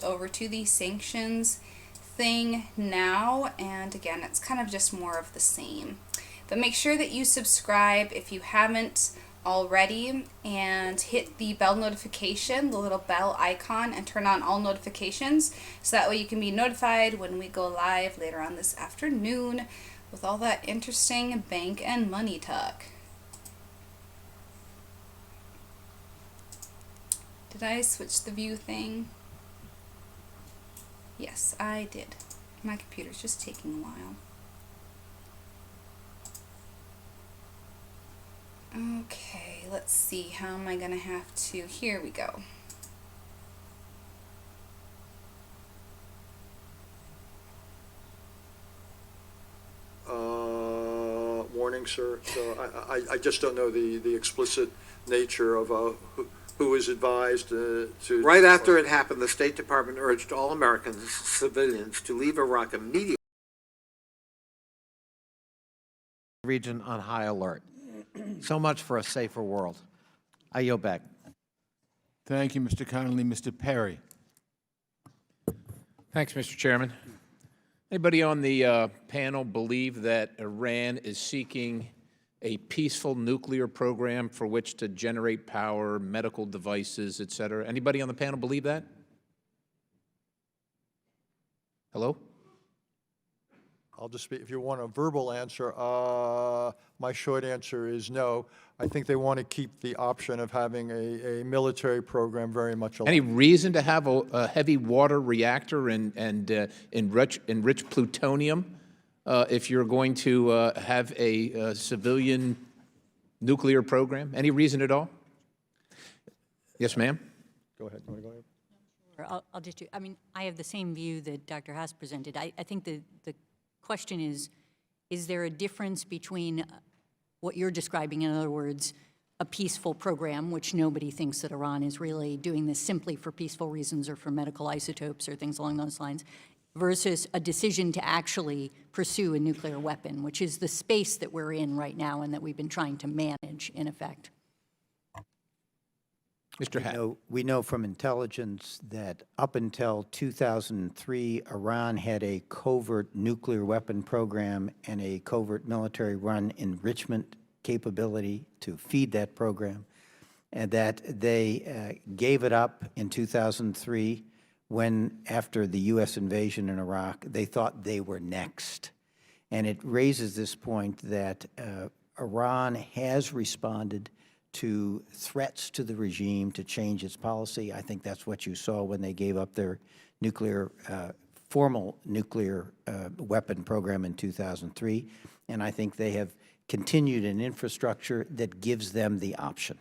over to the sanctions thing now, and again, it's kind of just more of the same. But make sure that you subscribe if you haven't already, and hit the bell notification, the little bell icon, and turn on all notifications so that way you can be notified when we go live later on this afternoon with all that interesting bank and money talk. Did I switch the view thing? Yes, I did. My computer's just taking a while. Okay, let's see. How am I going to have to... Here we go. Warning, sir. So I just don't know the explicit nature of who is advised to... Right after it happened, the State Department urged all American civilians to leave Iraq immediately. Region on high alert. So much for a safer world. I yield back. Thank you, Mr. Connolly. Mr. Perry. Thanks, Mr. Chairman. Anybody on the panel believe that Iran is seeking a peaceful nuclear program for which to generate power, medical devices, et cetera? Anybody on the panel believe that? Hello? I'll just speak, if you want a verbal answer, my short answer is no. I think they want to keep the option of having a military program very much alive. Any reason to have a heavy water reactor and enrich plutonium if you're going to have a civilian nuclear program? Any reason at all? Yes, ma'am? Go ahead. You want to go ahead? I'll just do, I mean, I have the same view that Dr. Haas presented. I think the question is there a difference between what you're describing, in other words, a peaceful program, which nobody thinks that Iran is really doing this simply for peaceful reasons or for medical isotopes or things along those lines, versus a decision to actually pursue a nuclear weapon, which is the space that we're in right now and that we've been trying to manage, in effect. Mr. Hatt. We know from intelligence that up until 2003, Iran had a covert nuclear weapon program and a covert military run enrichment capability to feed that program, and that they gave it up in 2003 when, after the U.S. invasion in Iraq, they thought they were next. And it raises this point that Iran has responded to threats to the regime to change its policy. I think that's what you saw when they gave up their nuclear, formal nuclear weapon program in 2003. And I think they have continued an infrastructure that gives them the option.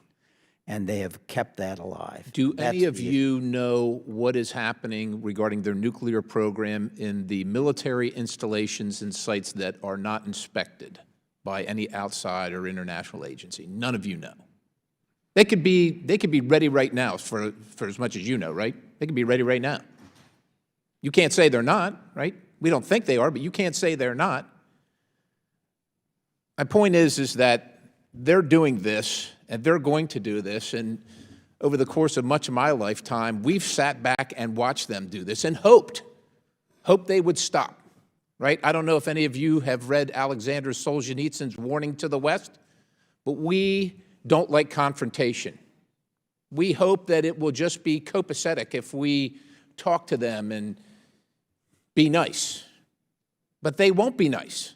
And they have kept that alive. Do any of you know what is happening regarding their nuclear program in the military installations and sites that are not inspected by any outside or international agency? None of you know. They could be ready right now for as much as you know, right? They could be ready right now. You can't say they're not, right? We don't think they are, but you can't say they're not. My point is that they're doing this, and they're going to do this, and over the course of much of my lifetime, we've sat back and watched them do this and hoped they would stop, right? I don't know if any of you have read Alexander Solzhenitsyn's Warning to the West, but we don't like confrontation. We hope that it will just be copacetic if we talk to them and be nice. But they won't be nice.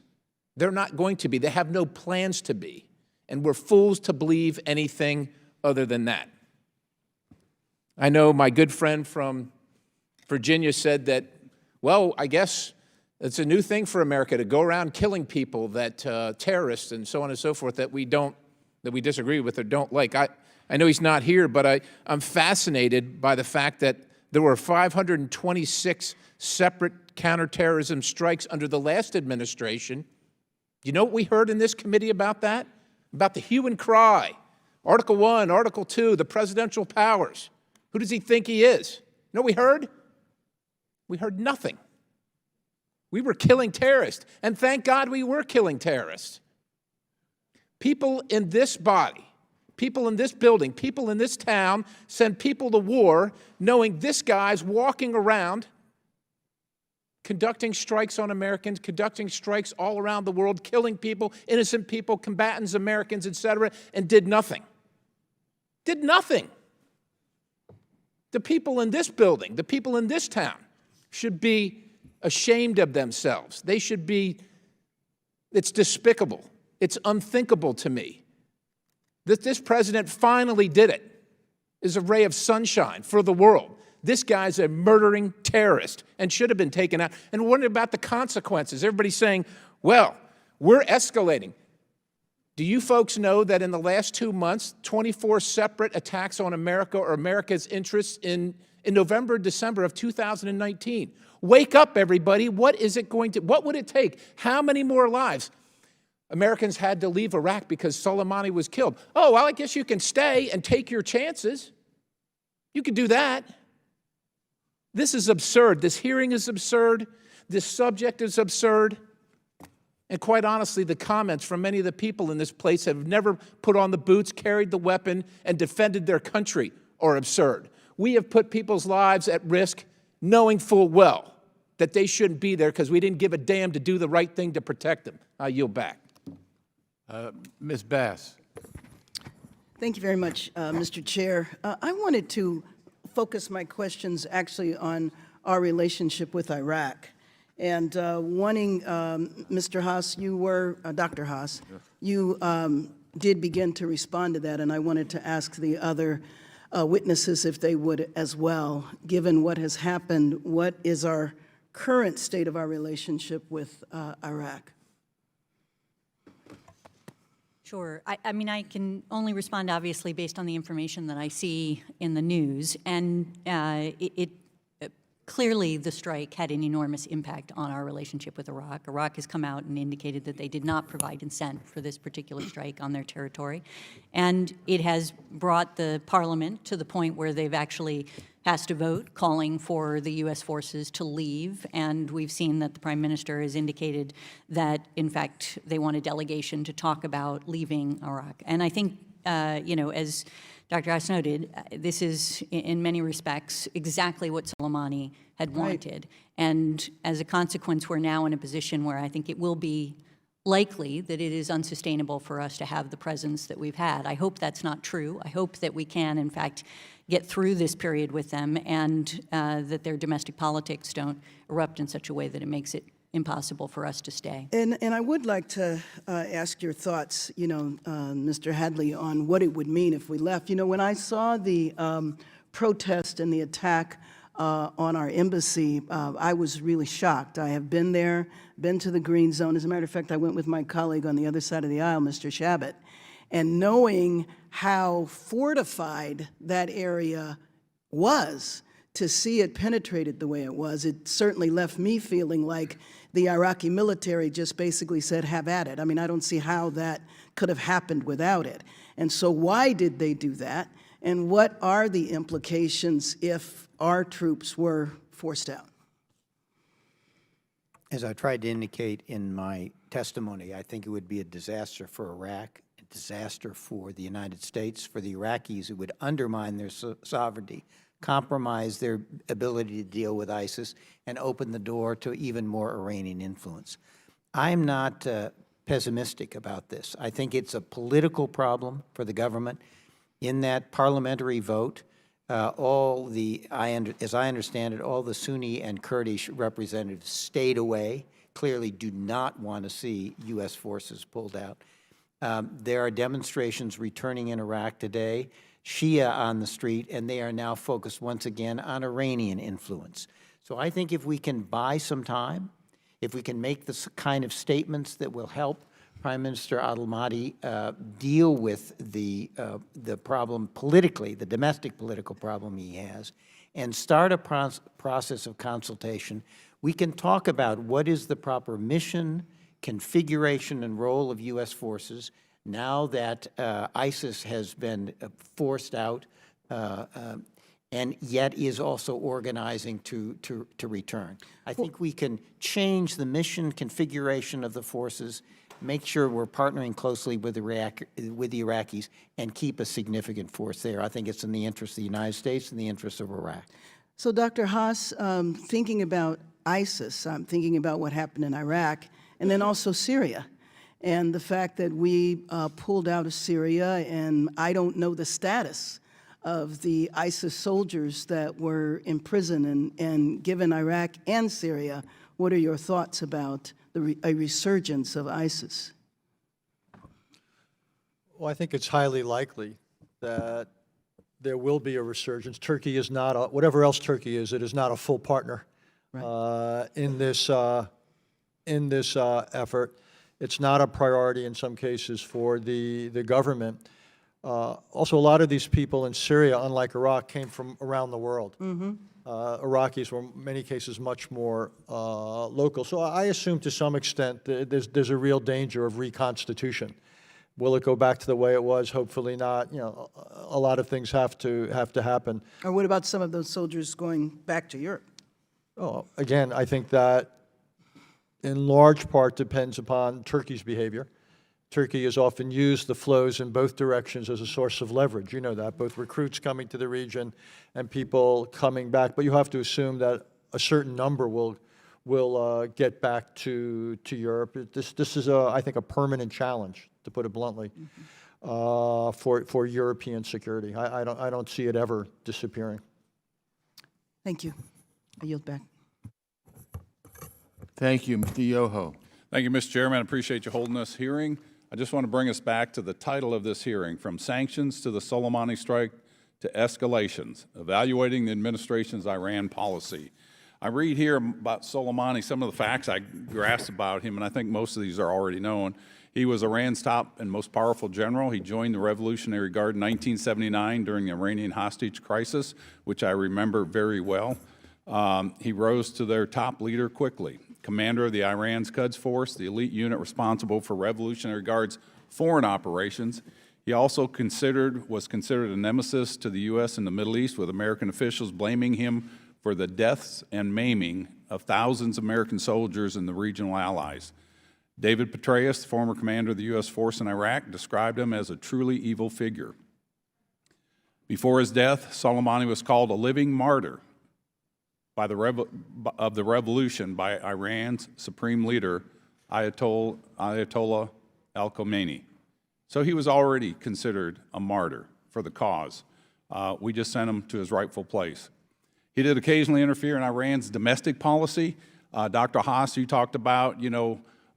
They're not going to be. They have no plans to be. And we're fools to believe anything other than that. I know my good friend from Virginia said that, well, I guess it's a new thing for America to go around killing people, that terrorists and so on and so forth, that we disagree with or don't like. I know he's not here, but I'm fascinated by the fact that there were 526 separate counterterrorism strikes under the last administration. You know what we heard in this committee about that? About the hue and cry. Article 1, Article 2, the presidential powers. Who does he think he is? You know what we heard? We heard nothing. We were killing terrorists, and thank God we were killing terrorists. People in this body, people in this building, people in this town, send people to war knowing this guy's walking around conducting strikes on Americans, conducting strikes all around the world, killing people, innocent people, combatants, Americans, etc., and did nothing. Did nothing. The people in this building, the people in this town should be ashamed of themselves. They should be, it's despicable. It's unthinkable to me that this president finally did it. Is a ray of sunshine for the world. This guy's a murdering terrorist and should have been taken out. And what about the consequences? Everybody's saying, well, we're escalating. Do you folks know that in the last 2 months, 24 separate attacks on America or America's interests in November, December of 2019? Wake up, everybody. What would it take? How many more lives? Americans had to leave Iraq because Soleimani was killed. Oh, well, I guess you can stay and take your chances. You can do that. This is absurd. This hearing is absurd. This subject is absurd. And quite honestly, the comments from many of the people in this place have never put on the boots, carried the weapon, and defended their country are absurd. We have put people's lives at risk knowing full well that they shouldn't be there because we didn't give a damn to do the right thing to protect them. I yield back. Ms. Bass. Thank you very much, Mr. Chair. I wanted to focus my questions actually on our relationship with Iraq. And wanting, Mr. Haas, Dr. Haas, you did begin to respond to that, and I wanted to ask the other witnesses if they would as well. Given what has happened, what is our current state of our relationship with Iraq? Sure. I mean, I can only respond, obviously, based on the information that I see in the news. And clearly, the strike had an enormous impact on our relationship with Iraq. Iraq has come out and indicated that they did not provide consent for this particular strike on their territory. And it has brought the parliament to the point where they've actually has to vote, calling for the U.S. forces to leave. And we've seen that the Prime Minister has indicated that, in fact, they want a delegation to talk about leaving Iraq. And I think, you know, as Dr. Haas noted, this is, in many respects, exactly what Soleimani had wanted. And as a consequence, we're now in a position where I think it will be likely that it is unsustainable for us to have the presence that we've had. I hope that's not true. I hope that we can, in fact, get through this period with them and that their domestic politics don't erupt in such a way that it makes it impossible for us to stay. And I would like to ask your thoughts, you know, Mr. Hadley, on what it would mean if we left. You know, when I saw the protest and the attack on our embassy, I was really shocked. I have been there, been to the Green Zone. As a matter of fact, I went with my colleague on the other side of the aisle, Mr. Shabbat. And knowing how fortified that area was, to see it penetrated the way it was, it certainly left me feeling like the Iraqi military just basically said, have at it. I mean, I don't see how that could have happened without it. And so why did they do that? And what are the implications if our troops were forced out? As I tried to indicate in my testimony, I think it would be a disaster for Iraq, a disaster for the United States, for the Iraqis. It would undermine their sovereignty, compromise their ability to deal with ISIS, and open the door to even more Iranian influence. I'm not pessimistic about this. I think it's a political problem for the government. In that parliamentary vote, as I understand it, all the Sunni and Kurdish representatives stayed away, clearly do not want to see U.S. forces pulled out. There are demonstrations returning in Iraq today, Shia on the street, and they are now focused once again on Iranian influence. So I think if we can buy some time, if we can make the kind of statements that will help Prime Minister Al-Mahdi deal with the problem politically, the domestic political problem he has, and start a process of consultation, we can talk about what is the proper mission, configuration, and role of U.S. forces now that ISIS has been forced out and yet is also organizing to return. I think we can change the mission configuration of the forces make sure we're partnering closely with the Iraqis and keep a significant force there. I think it's in the interest of the United States and the interest of Iraq. So, Dr. Haas, thinking about ISIS, I'm thinking about what happened in Iraq, and then also Syria, and the fact that we pulled out of Syria, and I don't know the status of the ISIS soldiers that were in prison and given Iraq and Syria. What are your thoughts about a resurgence of ISIS? Well, I think it's highly likely that there will be a resurgence. Turkey is not, whatever else Turkey is, it is not a full partner in this effort. It's not a priority in some cases for the government. Also, a lot of these people in Syria, unlike Iraq, came from around the world. Iraqis were in many cases much more local. So I assume to some extent there's a real danger of reconstitution. Will it go back to the way it was? Hopefully not. You know, a lot of things have to happen. Or what about some of those soldiers going back to Europe? Oh, again, I think that in large part depends upon Turkey's behavior. Turkey has often used the flows in both directions as a source of leverage. You know that, both recruits coming to the region and people coming back. But you have to assume that a certain number will get back to Europe. This is, I think, a permanent challenge, to put it bluntly, for European security. I don't see it ever disappearing. Thank you. I yield back. Thank you. Mr. Yoho. Thank you, Mr. Chairman. I appreciate you holding this hearing. I just want to bring us back to the title of this hearing, From Sanctions to the Soleimani Strike to Escalations, Evaluating the Administration's Iran Policy. I read here about Soleimani, some of the facts I grasped about him, and I think most of these are already known. He was Iran's top and most powerful general. He joined the Revolutionary Guard in 1979 during the Iranian hostage crisis, which I remember very well. He rose to their top leader quickly. Commander of the Iran's Quds Force, the elite unit responsible for Revolutionary Guard's foreign operations. He also was considered a nemesis to the U.S. in the Middle East, with American officials blaming him for the deaths and maiming of thousands of American soldiers and the regional allies. David Petraeus, the former commander of the U.S. force in Iraq, described him as a truly evil figure. Before his death, Soleimani was called a living martyr of the revolution by Iran's supreme leader, Ayatollah al-Khamenei. So he was already considered a martyr for the cause. We just sent him to his rightful place. He did occasionally interfere in Iran's domestic policy. Dr. Haas, you talked about,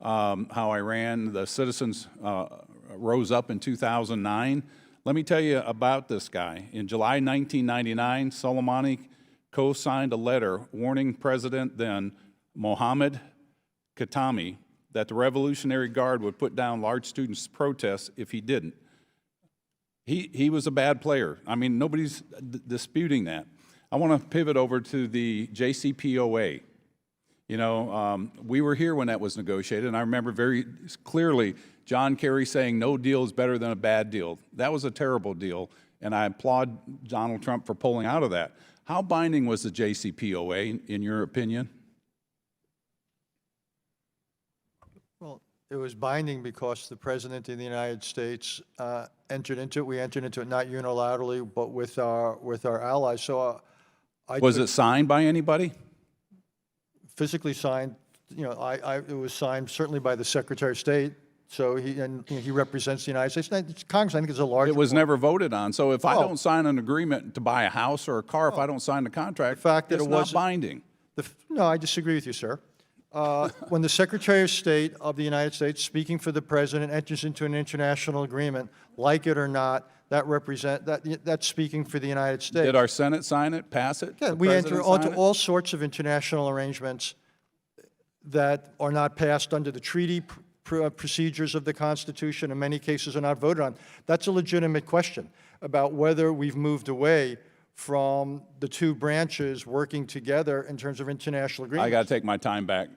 how Iran, the citizens rose up in 2009. Let me tell you about this guy. In July 1999, Soleimani co-signed a letter warning President then Mohammad Khatami that the Revolutionary Guard would put down large student protests if he didn't. He was a bad player. I mean, nobody's disputing that. I want to pivot over to the JCPOA. We were here when that was negotiated, and I remember very clearly John Kerry saying no deal is better than a bad deal. That was a terrible deal, and I applaud Donald Trump for pulling out of that. How binding was the JCPOA, in your opinion? Well, it was binding because the President of the United States entered into it. We entered into it not unilaterally, but with our allies. So, was it signed by anybody? Physically signed. It was signed certainly by the Secretary of State. So he represents the United States. Congress, I think, is a large. It was never voted on. So if I don't sign an agreement to buy a house or a car, if I don't sign the contract, the fact that it's not binding. No, I disagree with you, sir. When the Secretary of State of the United States, speaking for the President, enters into an international agreement, like it or not, that's speaking for the United States. Did our Senate sign it, pass it? Yeah, we enter into all sorts of international arrangements that are not passed under the treaty procedures of the Constitution, in many cases are not voted on. That's a legitimate question about whether we've moved away from the two branches working together in terms of international agreements. I got to take my time back.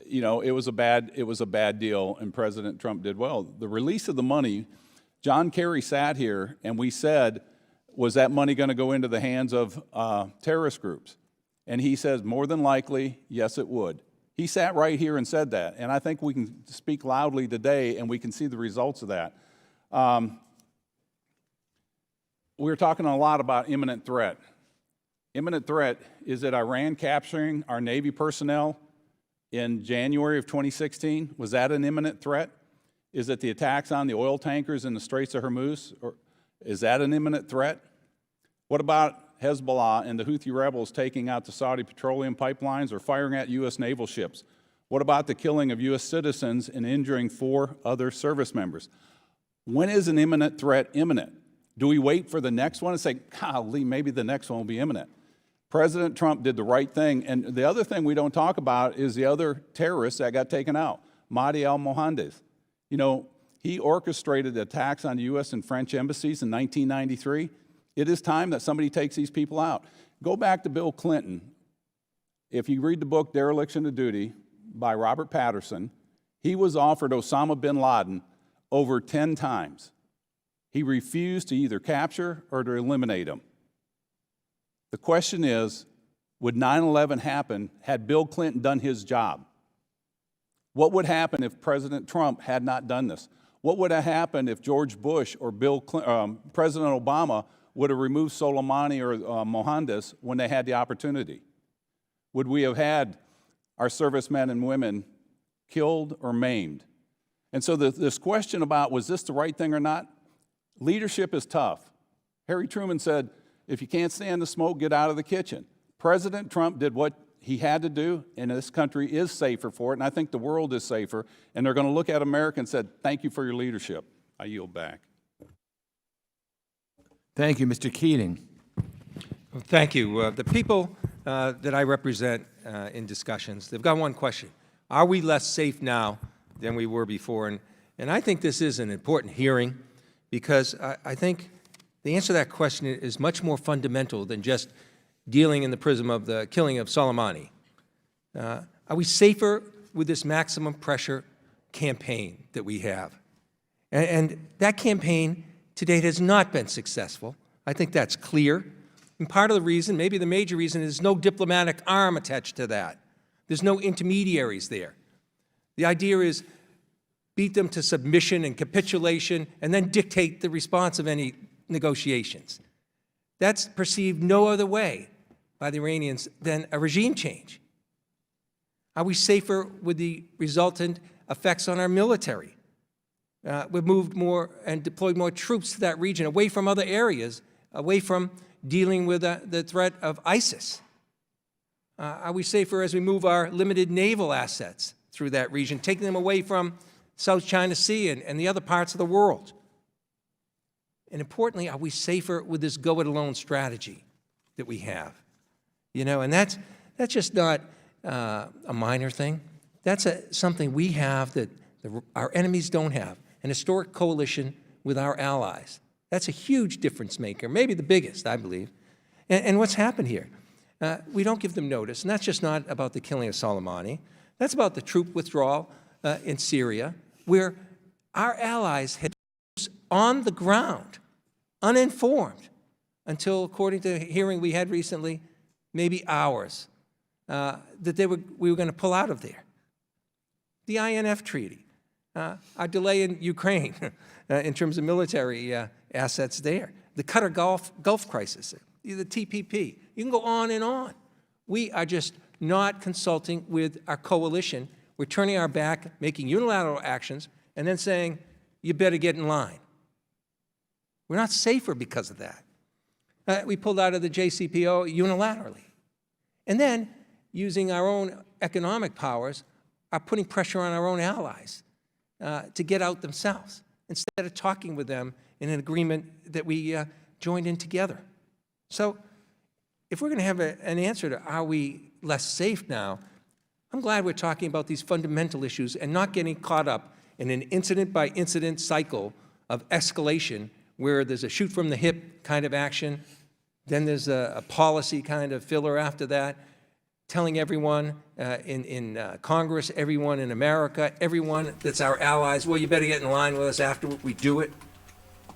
It was a bad deal, and President Trump did well. The release of the money, John Kerry sat here, and we said, was that money going to go into the hands of terrorist groups? And he says, more than likely, yes, it would. He sat right here and said that, and I think we can speak loudly today, and we can see the results of that. We were talking a lot about imminent threat. Imminent threat is that Iran capturing our Navy personnel in January of 2016. Was that an imminent threat? Is it the attacks on the oil tankers in the Straits of Hormuz? Or is that an imminent threat? What about Hezbollah and the Houthi rebels taking out the Saudi petroleum pipelines or firing at U.S. naval ships? What about the killing of U.S. citizens and injuring 4 other service members? When is an imminent threat imminent? Do we wait for the next one and say, golly, maybe the next one will be imminent? President Trump did the right thing. And the other thing we don't talk about is the other terrorist that got taken out, Mahdi al-Mohandes. You know, he orchestrated attacks on U.S. and French embassies in 1993. It is time that somebody takes these people out. Go back to Bill Clinton. If you read the book Dereliction of Duty by Robert Patterson, he was offered Osama bin Laden over 10 times. He refused to either capture or to eliminate him. The question is, would 9/11 happen had Bill Clinton done his job? What would happen if President Trump had not done this? What would have happened if George Bush or President Obama would have removed Soleimani or Mohandes when they had the opportunity? Would we have had our servicemen and women killed or maimed? And so this question about was this the right thing or not, leadership is tough. Harry Truman said, if you can't stand the smoke, get out of the kitchen. President Trump did what he had to do, and this country is safer for it, and I think the world is safer, and they're going to look at America and said, thank you for your leadership. I yield back. Thank you, Mr. Keating. Well, thank you. The people that I represent in discussions, they've got one question. Are we less safe now than we were before? And I think this is an important hearing because I think the answer to that question is much more fundamental than just dealing in the prism of the killing of Soleimani. Are we safer with this maximum pressure campaign that we have? And that campaign to date has not been successful. I think that's clear. And part of the reason, maybe the major reason, is no diplomatic arm attached to that. There's no intermediaries there. The idea is beat them to submission and capitulation and then dictate the response of any negotiations. That's perceived no other way by the Iranians than a regime change. Are we safer with the resultant effects on our military? We've moved more and deployed more troops to that region, away from other areas, away from dealing with the threat of ISIS. Are we safer as we move our limited naval assets through that region, taking them away from South China Sea and the other parts of the world? And importantly, are we safer with this go-it-alone strategy that we have? You know, and that's just not a minor thing. That's something we have that our enemies don't have, an historic coalition with our allies. That's a huge difference maker, maybe the biggest, I believe. And what's happened here? We don't give them notice, and that's just not about the killing of Soleimani. That's about the troop withdrawal in Syria, where our allies had troops on the ground, uninformed, until, according to a hearing we had recently, maybe hours, that we were going to pull out of there. The INF Treaty, our delay in Ukraine in terms of military assets there, the Qatar Gulf crisis, the TPP. You can go on and on. We are just not consulting with our coalition. We're turning our back, making unilateral actions, and then saying, you better get in line. We're not safer because of that. We pulled out of the JCPO unilaterally. And then, using our own economic powers, are putting pressure on our own allies to get out themselves, instead of talking with them in an agreement that we joined in together. So if we're going to have an answer to are we less safe now, I'm glad we're talking about these fundamental issues and not getting caught up in an incident-by-incident cycle of escalation where there's a shoot-from-the-hip kind of action, then there's a policy kind of filler after that, telling everyone in Congress, everyone in America, everyone that's our allies, well, you better get in line with us after we do it,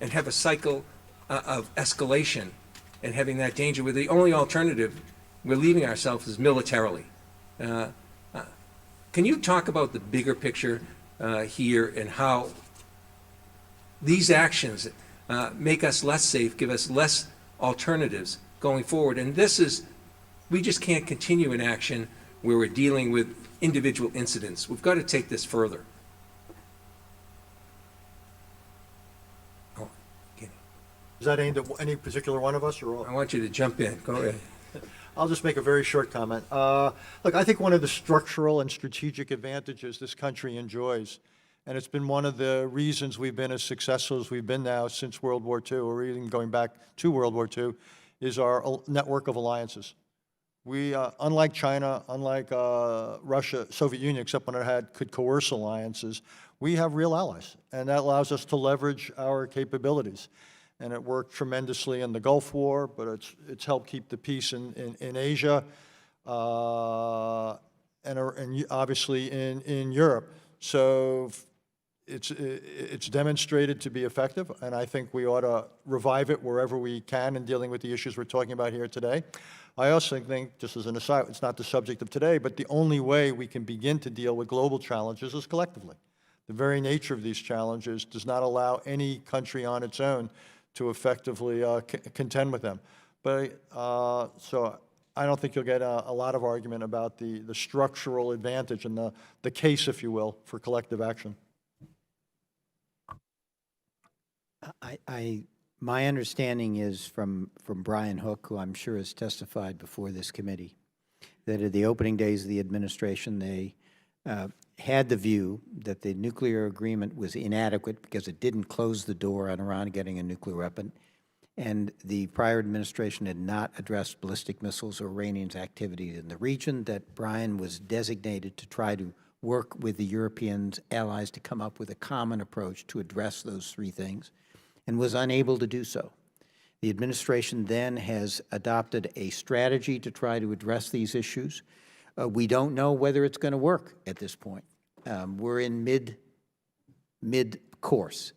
and have a cycle of escalation and having that danger where the only alternative we're leaving ourselves is militarily. Can you talk about the bigger picture here and how these actions make us less safe, give us less alternatives going forward? And we just can't continue in action where we're dealing with individual incidents. We've got to take this further. Oh, okay. Is that aimed at any particular one of us or all? I want you to jump in. Go ahead. I'll just make a very short comment. Look, I think one of the structural and strategic advantages this country enjoys, and it's been one of the reasons we've been as successful as we've been now since World War II, or even going back to World War II, is our network of alliances. We, unlike China, unlike Russia, Soviet Union, except when it could coerce alliances, we have real allies, and that allows us to leverage our capabilities. And it worked tremendously in the Gulf War, but it's helped keep the peace in Asia, and obviously in Europe. So it's demonstrated to be effective, and I think we ought to revive it wherever we can in dealing with the issues we're talking about here today. I also think, just as an aside, it's not the subject of today, but the only way we can begin to deal with global challenges is collectively. The very nature of these challenges does not allow any country on its own to effectively contend with them. But so I don't think you'll get a lot of argument about the structural advantage and the case, if you will, for collective action. My understanding is from Brian Hook, who I'm sure has testified before this committee, that at the opening days of the administration, they had the view that the nuclear agreement was inadequate because it didn't close the door on Iran getting a nuclear weapon, and the prior administration had not addressed ballistic missiles or Iranians' activity in the region, that Brian was designated to try to work with the European allies to come up with a common approach to address those three things, and was unable to do so. The administration then has adopted a strategy to try to address these issues. We don't know whether it's going to work at this point. We're in mid-course.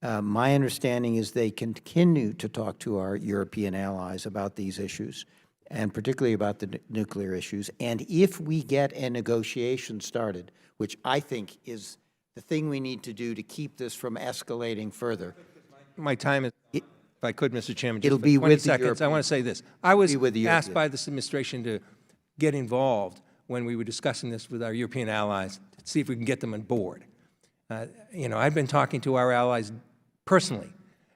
My understanding is they continue to talk to our European allies about these issues, and particularly about the nuclear issues. And if we get a negotiation started, which I think is the thing we need to do to keep this from escalating further. My time is, if I could, Mr. Chairman, just It'll for be 20 with the seconds. I want to say this. I was with the asked European. by this administration to get involved when we were discussing this with our European allies, to see if we can get them on board. You know, I've been talking to our allies personally,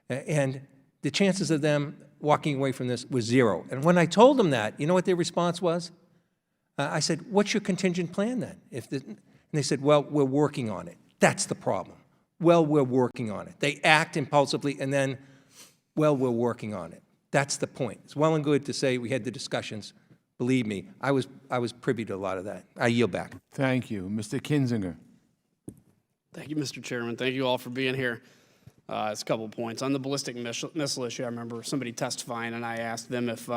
and the chances of them walking away from this was zero. And when I told them that, you know what their response was? I said, what's your contingent plan then? And they said, well, we're working on it. That's the problem. Well, we're working on it. They act impulsively, and then, well, we're working on it. That's the point. It's well and good to say we had the discussions. Believe me, I was privy to a lot of that. I yield back. Thank you. Mr. Kinzinger. Thank you, Mr. Chairman. Thank you all for being here. It's a couple of points. On the ballistic missile issue, I remember somebody testifying, and I asked them if,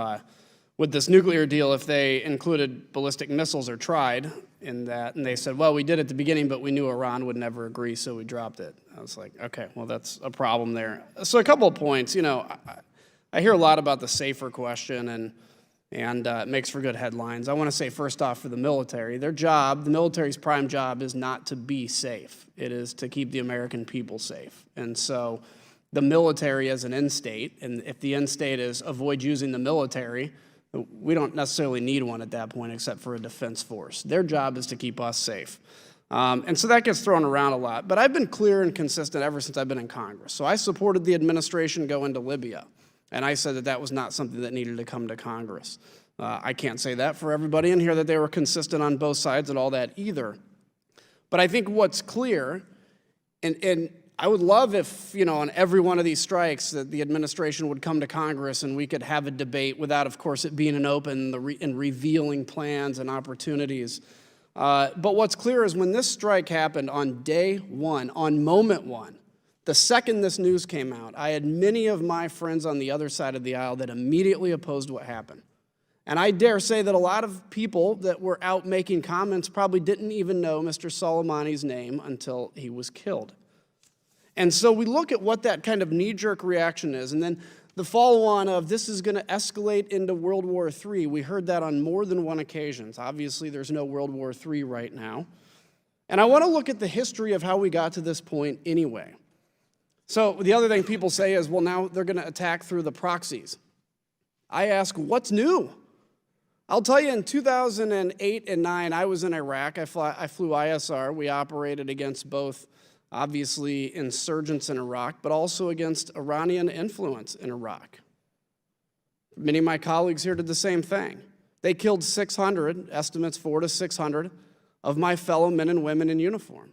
with this nuclear deal, if they included ballistic missiles or tried in that, and they said, well, we did at the beginning, but we knew Iran would never agree, so we dropped it. I was like, okay, well, that's a problem there. So a couple of points. You know, I hear a lot about the safer question, and it makes for good headlines. I want to say, first off, for the military, their job, the military's prime job is not to be safe. It is to keep the American people safe. And so the military as an end state, and if the end state is avoid using the military, we don't necessarily need one at that point except for a defense force. Their job is to keep us safe. And so that gets thrown around a lot. But I've been clear and consistent ever since I've been in Congress. So I supported the administration go into Libya. And I said that that was not something that needed to come to Congress. I can't say that for everybody in here, that they were consistent on both sides and all that either. But I think what's clear, and I would love if, you know, on every one of these strikes that the administration would come to Congress and we could have a debate without, of course, it being an open and revealing plans and opportunities. But what's clear is when this strike happened on day one, on moment one, the second this news came out, I had many of my friends on the other side of the aisle that immediately opposed what happened. And I dare say that a lot of people that were out making comments probably didn't even know Mr. Soleimani's name until he was killed. And so we look at what that kind of knee-jerk reaction is, and then The follow-on of this is going to escalate into World War III, we heard that on more than one occasion. Obviously, there's no World War III right now. And I want to look at the history of how we got to this point anyway. So the other thing people say is, well, now they're going to attack through the proxies. I ask, what's new? I'll tell you, in 2008 and 9, I was in Iraq. I flew ISR. We operated against both, obviously, insurgents in Iraq, but also against Iranian influence in Iraq. Many of my colleagues here did the same thing. They killed 600, estimates 400 to 600, of my fellow men and women in uniform.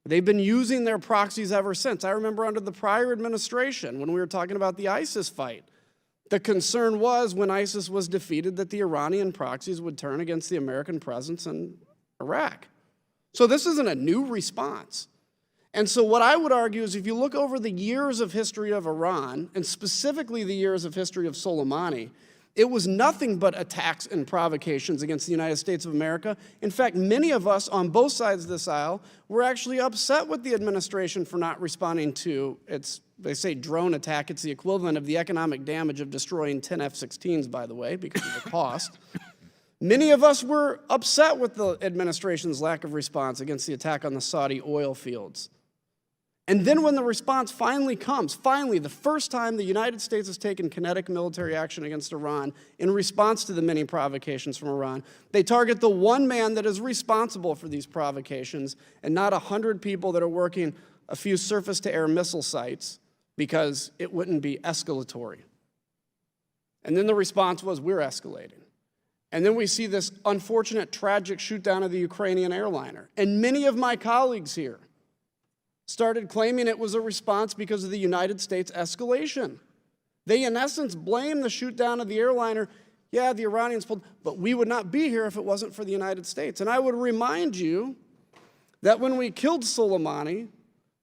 They've been using their proxies ever since. I remember under the prior administration, when we were talking about the ISIS fight, the concern was when ISIS was defeated that the Iranian proxies would turn against the American presence in Iraq. So this isn't a new response. And so what I would argue is if you look over the years of history of Iran, and specifically the years of history of Soleimani, it was nothing but attacks and provocations against the United States of America. In fact, many of us on both sides of this aisle were actually upset with the administration for not responding to its, they say, drone attack. It's the equivalent of the economic damage of destroying 10 F-16s, by the way, because of the cost. Many of us were upset with the administration's lack of response against the attack on the Saudi oil fields. And then when the response finally comes, finally, the first time the United States has taken kinetic military action against Iran in response to the many provocations from Iran, they target the one man that is responsible for these provocations and not 100 people that are working a few surface-to-air missile sites because it wouldn't be escalatory. And then the response was, we're escalating. And then we see this unfortunate, tragic shoot-down of the Ukrainian airliner. And many of my colleagues here started claiming it was a response because of the United States escalation. They, in essence, blame the shoot-down of the airliner. Yeah, the Iranians pulled, but we would not be here if it wasn't for the United States. And I would remind you that when we killed Soleimani,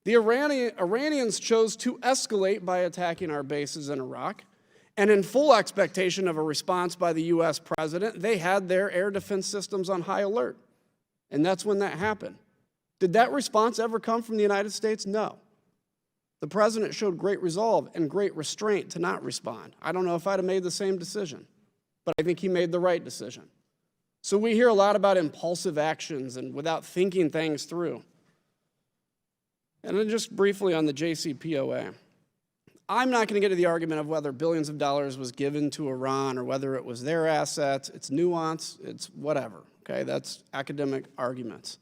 the Iranians chose to escalate by attacking our bases in Iraq. And in full expectation of a response by the U.S. president, they had their air defense systems on high alert. And that's when that happened. Did that response ever come from the United States? No. The president showed great resolve and great restraint to not respond. I don't know if I'd have made the same decision, but I think he made the right decision. So we hear a lot about impulsive actions and without thinking things through. And then just briefly on the JCPOA. I'm not going to get to the argument of whether billions of dollars was given to Iran or whether it was their assets. It's nuance, it's whatever, okay? That's academic arguments.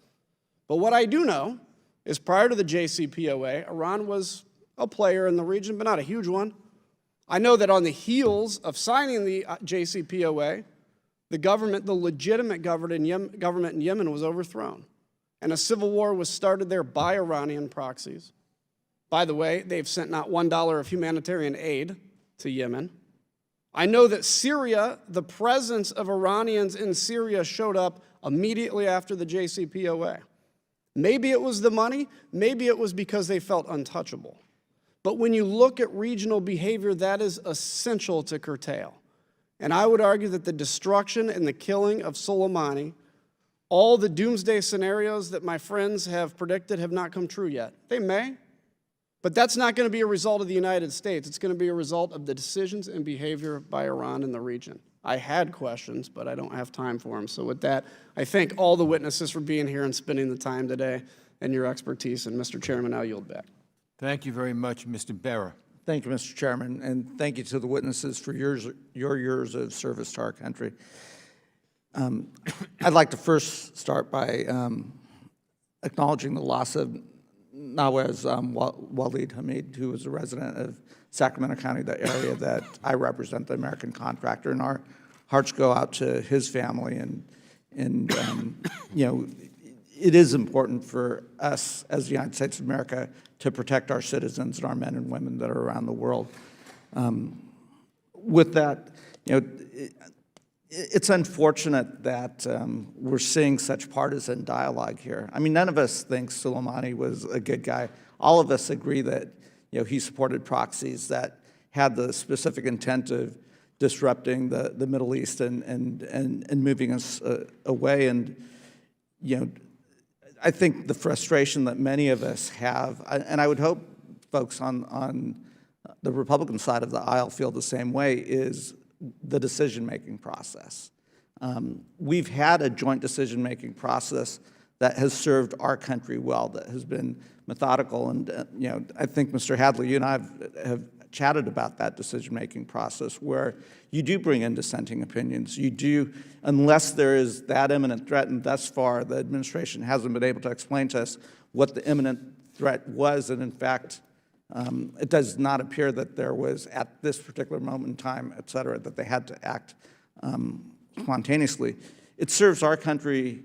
But what I do know is prior to the JCPOA, Iran was a player in the region, but not a huge one. I know that on the heels of signing the JCPOA, the legitimate government in Yemen was overthrown. And a civil war was started there by Iranian proxies. By the way, they've sent not $1 of humanitarian aid to Yemen. I know that Syria, the presence of Iranians in Syria showed up immediately after the JCPOA. Maybe it was the money, maybe it was because they felt untouchable. But when you look at regional behavior, that is essential to curtail. And I would argue that the destruction and the killing of Soleimani, all the doomsday scenarios that my friends have predicted have not come true yet. They may, but that's not going to be a result of the United States. It's going to be a result of the decisions and behavior by Iran in the region. I had questions, but I don't have time for them. So with that, I thank all the witnesses for being here and spending the time today and your expertise. And Mr. Chairman, I'll yield back. Thank you very much, Mr. Berra. Thank you, Mr. Chairman, and thank you to the witnesses for your years of service to our country. I'd like to first start by acknowledging the loss of Nawaz Walid Hamid, who was a resident of Sacramento County, the area that I represent, the American contractor, and our hearts go out to his family. And you know, it is important for us as the United States of America to protect our citizens and our men and women that are around the world. With that, you know, it's unfortunate that we're seeing such partisan dialogue here. I mean, none of us thinks Soleimani was a good guy. All of us agree that, you know, he supported proxies that had the specific intent of disrupting the Middle East and moving us away. And, you know, I think the frustration that many of us have, and I would hope folks on the Republican side of the aisle feel the same way, is the decision-making process. We've had a joint decision-making process that has served our country well, that has been methodical. And, I think, Mr. Hadley, you and I have chatted about that decision-making process where you do bring in dissenting opinions. You do, unless there is that imminent threat, and thus far the administration hasn't been able to explain to us what the imminent threat was, and in fact, it does not appear that there was, at this particular moment in time, et cetera, that they had to act spontaneously. It serves our country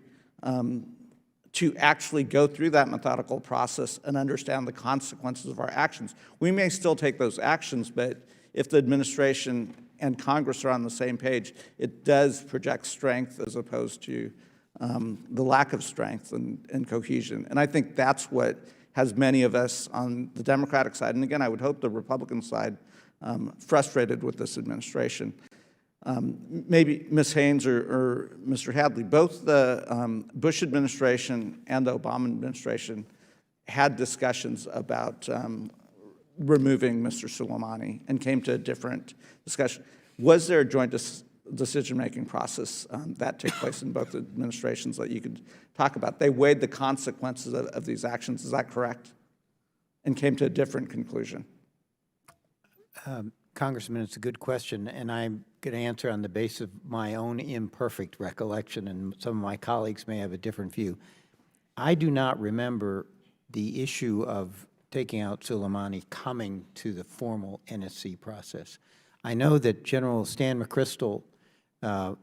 to actually go through that methodical process and understand the consequences of our actions. We may still take those actions, but if the administration and Congress are on the same page, it does project strength as opposed to the lack of strength and cohesion. And I think that's what has many of us on the Democratic side, and again, I would hope the Republican side, frustrated with this administration. Maybe Ms. Haynes or Mr. Hadley, both the Bush administration and the Obama administration had discussions about removing Mr. Soleimani and came to a different discussion. Was there a joint decision-making process that took place in both administrations that you could talk about? They weighed the consequences of these actions, is that correct? And came to a different conclusion. Congressman, it's a good question, and I'm going to answer on the basis of my own imperfect recollection, and some of my colleagues may have a different view. I do not remember the issue of taking out Soleimani coming to the formal NSC process. I know that General Stan McChrystal,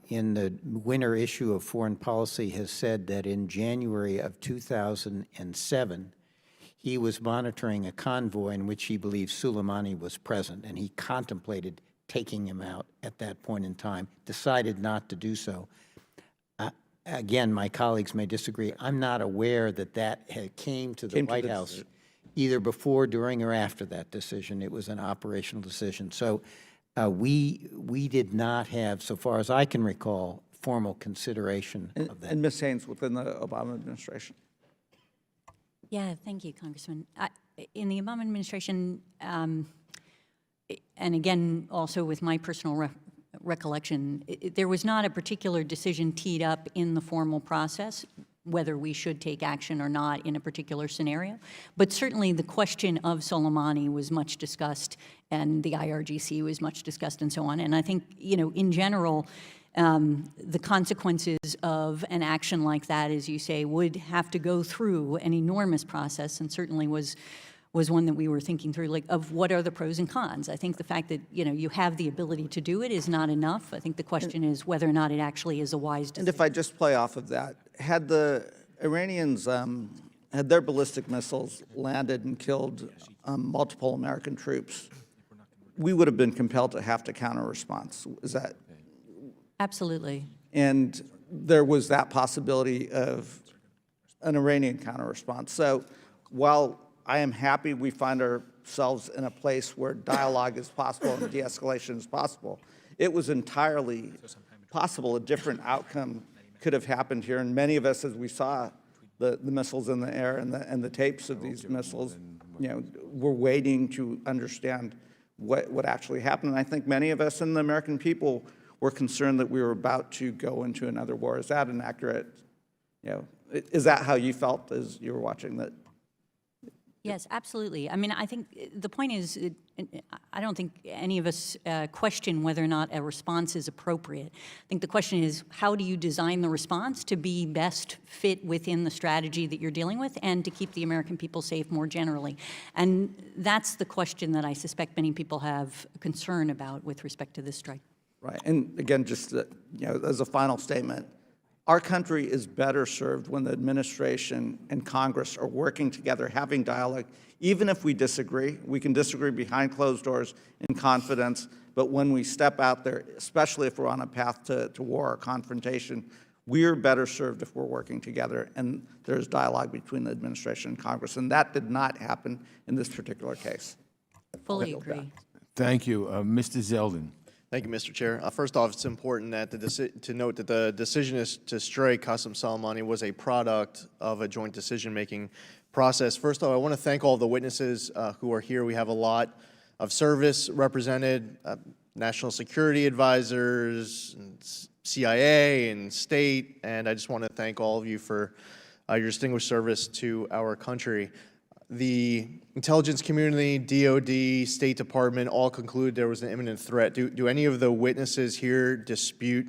in the winter issue of Foreign Policy, has said that in January of 2007, he was monitoring a convoy in which he believes Soleimani was present, and he contemplated taking him out at that point in time, decided not to do so. Again, my colleagues may disagree. I'm not aware that that came to the White House either before, during, or after that decision. It was an operational decision. So we did not have, so far as I can recall, formal consideration of that. And Ms. Haynes, within the Obama administration? Yeah, thank you, Congressman. In the Obama administration, and again, also with my personal recollection, there was not a particular decision teed up in the formal process whether we should take action or not in a particular scenario. But certainly the question of Soleimani was much discussed, and the IRGC was much discussed, and so on. And I think, in general, the consequences of an action like that, as you say, would have to go through an enormous process, and certainly was one that we were thinking through, like, of what are the pros and cons. I think the fact that, you have the ability to do it is not enough. I think the question is whether or not it actually is a wise decision. And if I just play off of that, had the Iranians, had their ballistic missiles landed and killed multiple American troops, we would have been compelled to have to counter-response. Is that? Absolutely. And there was that possibility of an Iranian counter-response. So while I am happy we find ourselves in a place where dialogue is possible and de-escalation is possible, it was entirely possible a different outcome could have happened here. And many of us, as we saw the missiles in the air and the tapes of these missiles, were waiting to understand what actually happened. And I think many of us and the American people were concerned that we were about to go into another war. Is that an accurate, is that how you felt as you were watching that? Yes, absolutely. I mean, I think the point is, I don't think any of us question whether or not a response is appropriate. I think the question is, how do you design the response to be best fit within the strategy that you're dealing with and to keep the American people safe more generally? And that's the question that I suspect many people have concern about with respect to this strike. Right. And again, just as a final statement, our country is better served when the administration and Congress are working together, having dialogue. Even if we disagree, we can disagree behind closed doors in confidence, but when we step out there, especially if we're on a path to war or confrontation, we're better served if we're working together and there's dialogue between the administration and Congress. And that did not happen in this particular case. Fully agree. Thank you. Mr. Zeldin. Thank you, Mr. Chair. First off, it's important that to note that the decision to strike Qasem Soleimani was a product of a joint decision-making process. First off, I want to thank all the witnesses who are here. We have a lot service represented, national security advisors, and CIA and state, and I just want to thank all of you for your distinguished service to our country. The intelligence community, DOD, State Department all conclude there was an imminent threat. Do any of the witnesses here dispute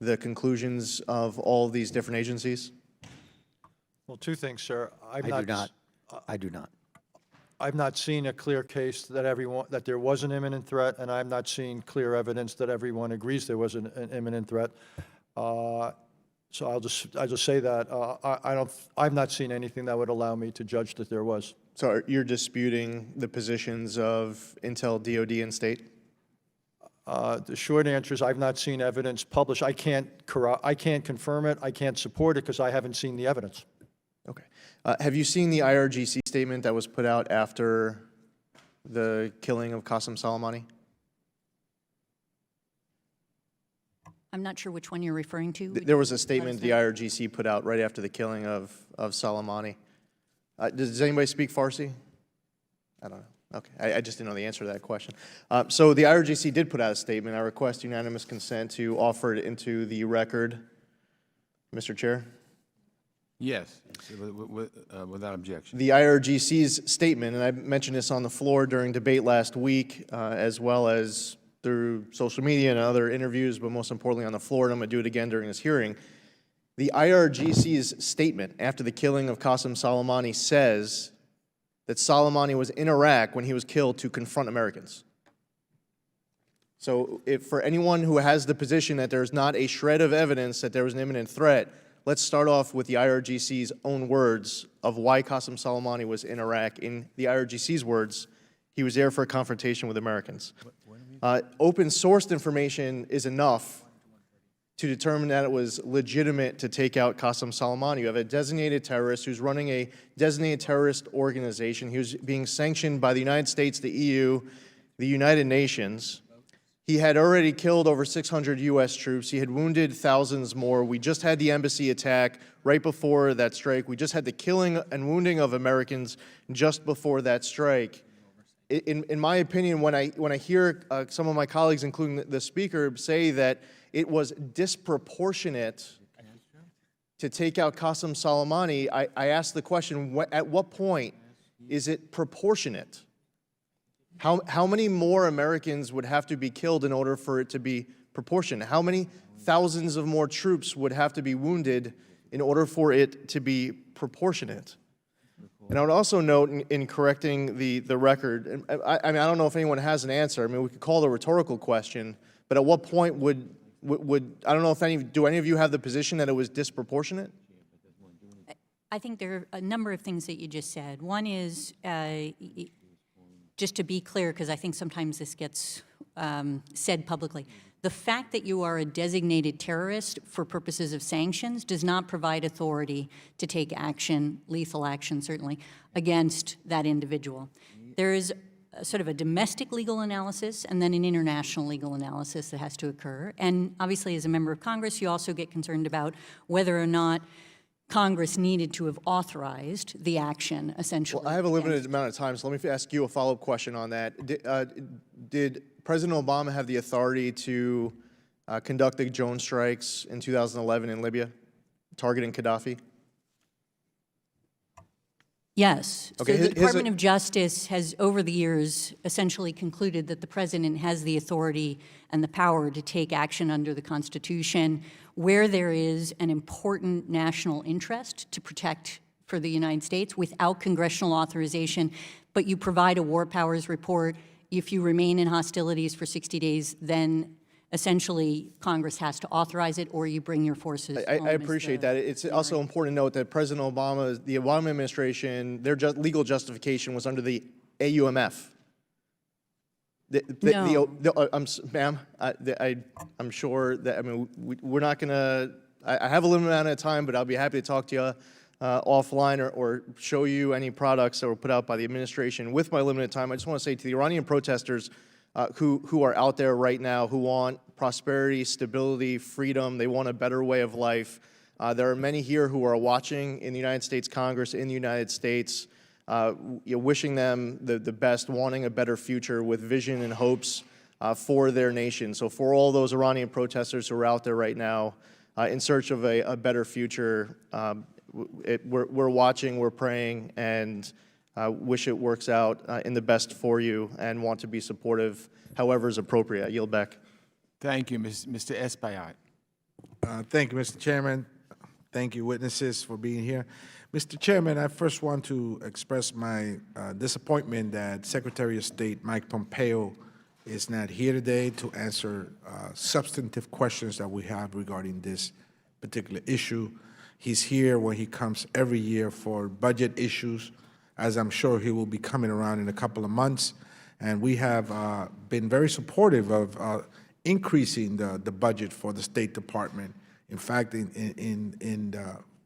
the conclusions of all of these different agencies? Well, two things, sir. I do not. I do not. I've not seen a clear case that there was an imminent threat, and I've not seen clear evidence that everyone agrees there was an imminent threat. So I'll just say that I've not seen anything that would allow me to judge that there was. So you're disputing the positions of Intel, DOD, and State? The short answer is I've not seen evidence published. I can't confirm it. I can't support it because I haven't seen the evidence. Okay. Have you seen the IRGC statement that was put out after the killing of Qasem Soleimani? I'm not sure which one you're referring to. There was a statement the IRGC put out right after the killing of Soleimani. Does anybody speak Farsi? I don't know. Okay, I just didn't know the answer to that question. So the IRGC did put out a statement. I request unanimous consent to offer it into the record. Mr. Chair? Yes, without objection. The IRGC's statement, and I mentioned this on the floor during debate last week, as well as through social media and other interviews, but most importantly on the floor, and I'm going to do it again during this hearing. The IRGC's statement after the killing of Qasem Soleimani says that Soleimani was in Iraq when he was killed to confront Americans. So for anyone who has the position that there's not a shred of evidence that there was an imminent threat, let's start off with the IRGC's own words of why Qasem Soleimani was in Iraq. In the IRGC's words, he was there for a confrontation with Americans. Open-sourced information is enough to determine that it was legitimate to take out Qasem Soleimani. You have a designated terrorist who's running a designated terrorist organization. He was being sanctioned by the United States, the EU, the United Nations. He had already killed over 600 U.S. troops. He had wounded thousands more. We just had the embassy attack right before that strike. We just had the killing and wounding of Americans just before that strike. In my opinion, when I hear some of my colleagues, including the speaker, say that it was disproportionate to take out Qasem Soleimani, I ask the question, at what point is it proportionate? How many more Americans would have to be killed in order for it to be proportionate? How many thousands of more troops would have to be wounded in order for it to be proportionate? And I would also note in correcting the record, and I mean, I don't know if anyone has an answer. I mean, we could call it a rhetorical question, but at what point would I don't know if do any of you have the position that it was disproportionate? I think there are a number of things that you just said. One is, just to be clear, because I think sometimes this gets said publicly, the fact that you are a designated terrorist for purposes of sanctions does not provide authority to take action, lethal action certainly, against that individual. There is sort of a domestic legal analysis and then an international legal analysis that has to occur. And obviously, as a member of Congress, you also get concerned about whether or not Congress needed to have authorized the action, essentially. Well, I have a limited amount of time, so let me ask you a follow-up question on that. Did President Obama have the authority to conduct the drone strikes in 2011 in Libya, targeting Gaddafi? Yes. Okay, So the Department of Justice has, over the years, essentially concluded that the President has the authority and the power to take action under the Constitution where there is an important national interest to protect for the United States without congressional authorization, but you provide a war powers report. If you remain in hostilities for 60 days, then essentially Congress has to authorize it, or you bring your forces home. I appreciate that. It's also important to note that President Obama, the Obama administration, their legal justification was under the AUMF. Ma'am, I'm sure that, I mean, we're not going to, I have a limited amount of time, but I'll be happy to talk to you offline or show you any products that were put out by the administration. With my limited time, I just want to say to the Iranian protesters who are out there right now, who want prosperity, stability, freedom, they want a better way of life. There are many here who are watching in the United States Congress, in the United States. wishing them the best, wanting a better future with vision and hopes for their nation. So for all those Iranian protesters who are out there right now in search of a better future, we're watching, we're praying, and wish it works out in the best for you, and want to be supportive however is appropriate. I yield back. Thank you, Mr. Espaillat. Thank you, Mr. Chairman. Thank you, witnesses, for being here. Mr. Chairman, I first want to express my disappointment that Secretary of State Mike Pompeo is not here today to answer substantive questions that we have regarding this particular issue. He's here when he comes every year for budget issues, as I'm sure he will be coming around in a couple of months. And we have been very supportive of increasing the budget for the State Department. In fact,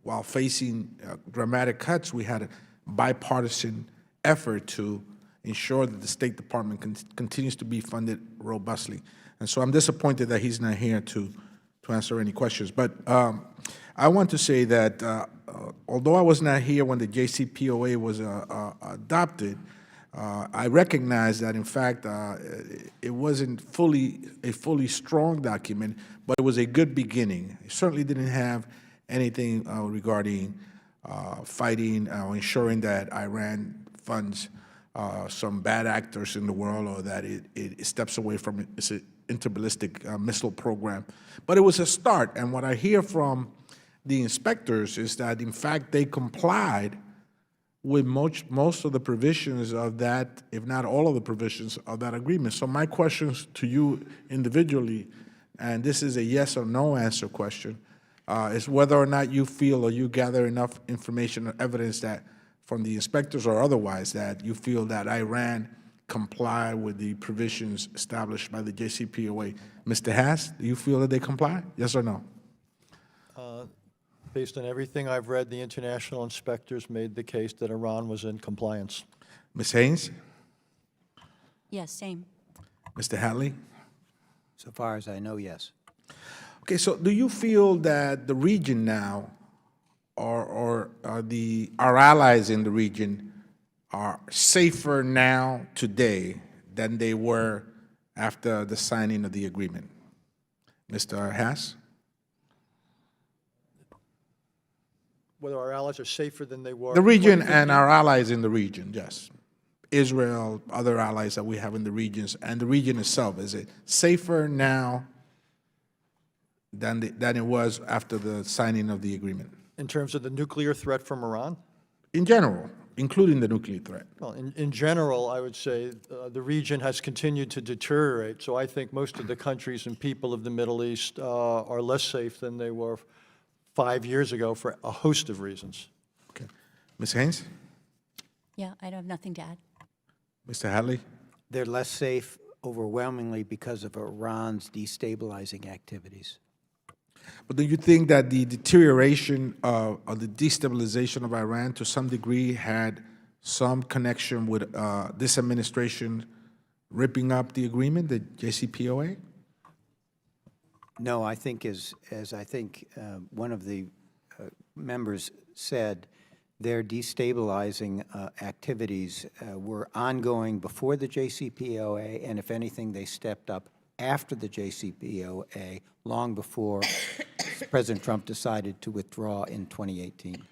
while facing dramatic cuts, we had a bipartisan effort to ensure that the State Department continues to be funded robustly. And so I'm disappointed that he's not here to answer any questions. But I want to say that although I was not here when the JCPOA was adopted, I recognize that, in fact, it wasn't a fully strong document, but it was a good beginning. It certainly didn't have anything regarding fighting or ensuring that Iran funds some bad actors in the world, or that it steps away from its interballistic missile program. But it was a start, and what I hear from the inspectors is that, in fact, they complied with most of the provisions of that, if not all of the provisions of that agreement. So my questions to you individually, and this is a yes or no answer question, is whether or not you feel or you gather enough information or evidence that from the inspectors or otherwise that you feel that Iran comply with the provisions established by the JCPOA. Mr. Hass, do you feel that they comply? Yes or no? Based on everything I've read, the international inspectors made the case that Iran was in compliance. Ms. Haynes? Yes, same. Mr. Hatley? So far as I know, yes. Okay, so do you feel that the region now, or our allies in the region, are safer now today than they were after the signing of the agreement? Mr. Hass? Whether our allies are safer than they were. The region and our allies in the region, yes. Israel, other allies that we have in the regions, and the region itself, is it safer now than it was after the signing of the agreement? In terms of the nuclear threat from Iran? In general, including the nuclear threat. Well, in general, I would say the region has continued to deteriorate, so I think most of the countries and people of the Middle East are less safe than they were 5 years ago for a host of reasons. Okay. Ms. Haynes? Yeah, I have nothing to add. Mr. Hadley? They're less safe overwhelmingly because of Iran's destabilizing activities. But do you think that the deterioration or the destabilization of Iran to some degree had some connection with this administration ripping up the agreement, the JCPOA? No, I think as I think one of the members said, their destabilizing activities were ongoing before the JCPOA, and if anything, they stepped up after the JCPOA, long before President Trump decided to withdraw in 2018.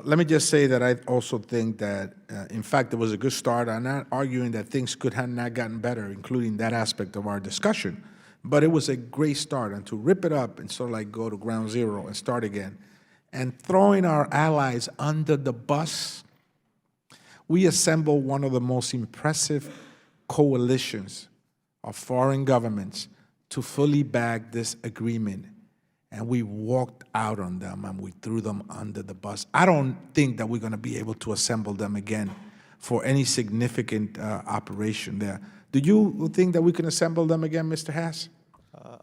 Let me just say that I also think that, in fact, it was a good start. I'm not arguing that things could have not gotten better, including that aspect of our discussion. But it was a great start, and to rip it up and sort of like go to ground zero and start again, and throwing our allies under the bus, we assembled one of the most impressive coalitions of foreign governments to fully back this agreement, and we walked out on them and we threw them under the bus. I don't think that we're going to be able to assemble them again for any significant operation there. Do you think that we can assemble them again, Mr. Hass?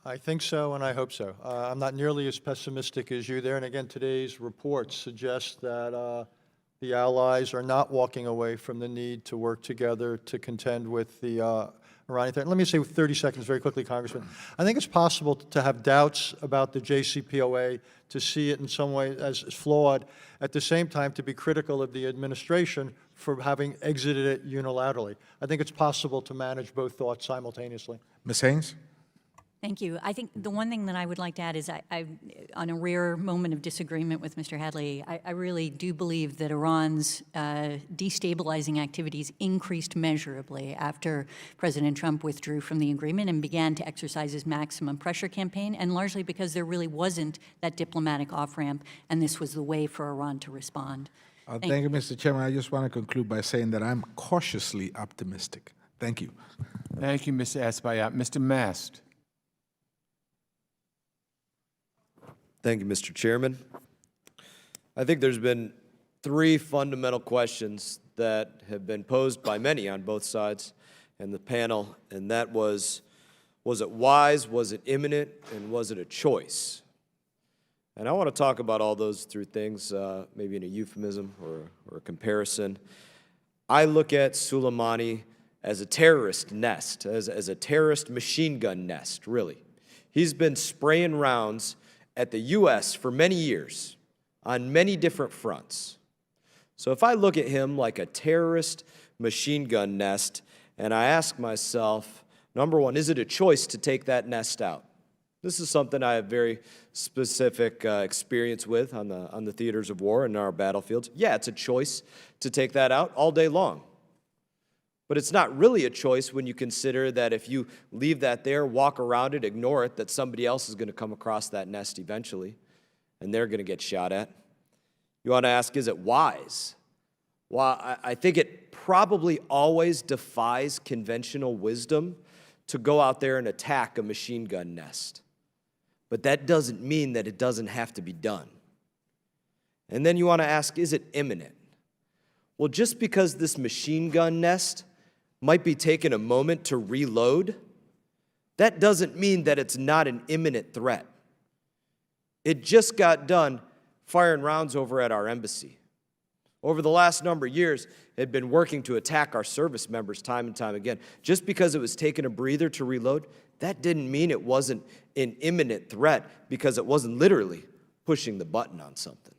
I think so, and I hope so. I'm not nearly as pessimistic as you there, and again, today's reports suggest that the allies are not walking away from the need to work together to contend with the Iranian threat. Let me say 30 seconds very quickly, Congressman. I think it's possible to have doubts about the JCPOA, to see it in some way as flawed, at the same time to be critical of the administration for having exited it unilaterally. I think it's possible to manage both thoughts simultaneously. Ms. Haynes? Thank you. I think the one thing that I would like to add is on a rare moment of disagreement with Mr. Hadley, I really do believe that Iran's destabilizing activities increased measurably after President Trump withdrew from the agreement and began to exercise his maximum pressure campaign, and largely because there really wasn't that diplomatic off-ramp, and this was the way for Iran to respond. Thank you, Mr. Chairman. I just want to conclude by saying that I'm cautiously optimistic. Thank you. Thank you, Mr. Espaillat. Mr. Mast. Thank you, Mr. Chairman. I think there's been three fundamental questions that have been posed by many on both sides in the panel, and that was it wise, was it imminent, and was it a choice? And I want to talk about all those three things, maybe in a euphemism or a comparison. I look at Soleimani as a terrorist nest, as a terrorist machine gun nest, really. He's been spraying rounds at the U.S. for many years on many different fronts. So if I look at him like a terrorist machine gun nest, and I ask myself, number one, is it a choice to take that nest out? This is something I have very specific experience with on the theaters of war and our battlefields. Yeah, it's a choice to take that out all day long. But it's not really a choice when you consider that if you leave that there, walk around it, ignore it, that somebody else is going to come across that nest eventually, and they're going to get shot at. You want to ask, is it wise? Well, I think it probably always defies conventional wisdom to go out there and attack a machine gun nest. But that doesn't mean that it doesn't have to be done. And then you want to ask, is it imminent? Well, just because this machine gun nest might be taking a moment to reload, that doesn't mean that it's not an imminent threat. It just got done firing rounds over at our embassy. Over the last number of years, it had been working to attack our service members time and time again. Just because it was taking a breather to reload, that didn't mean it wasn't an imminent threat because it wasn't literally pushing the button on something.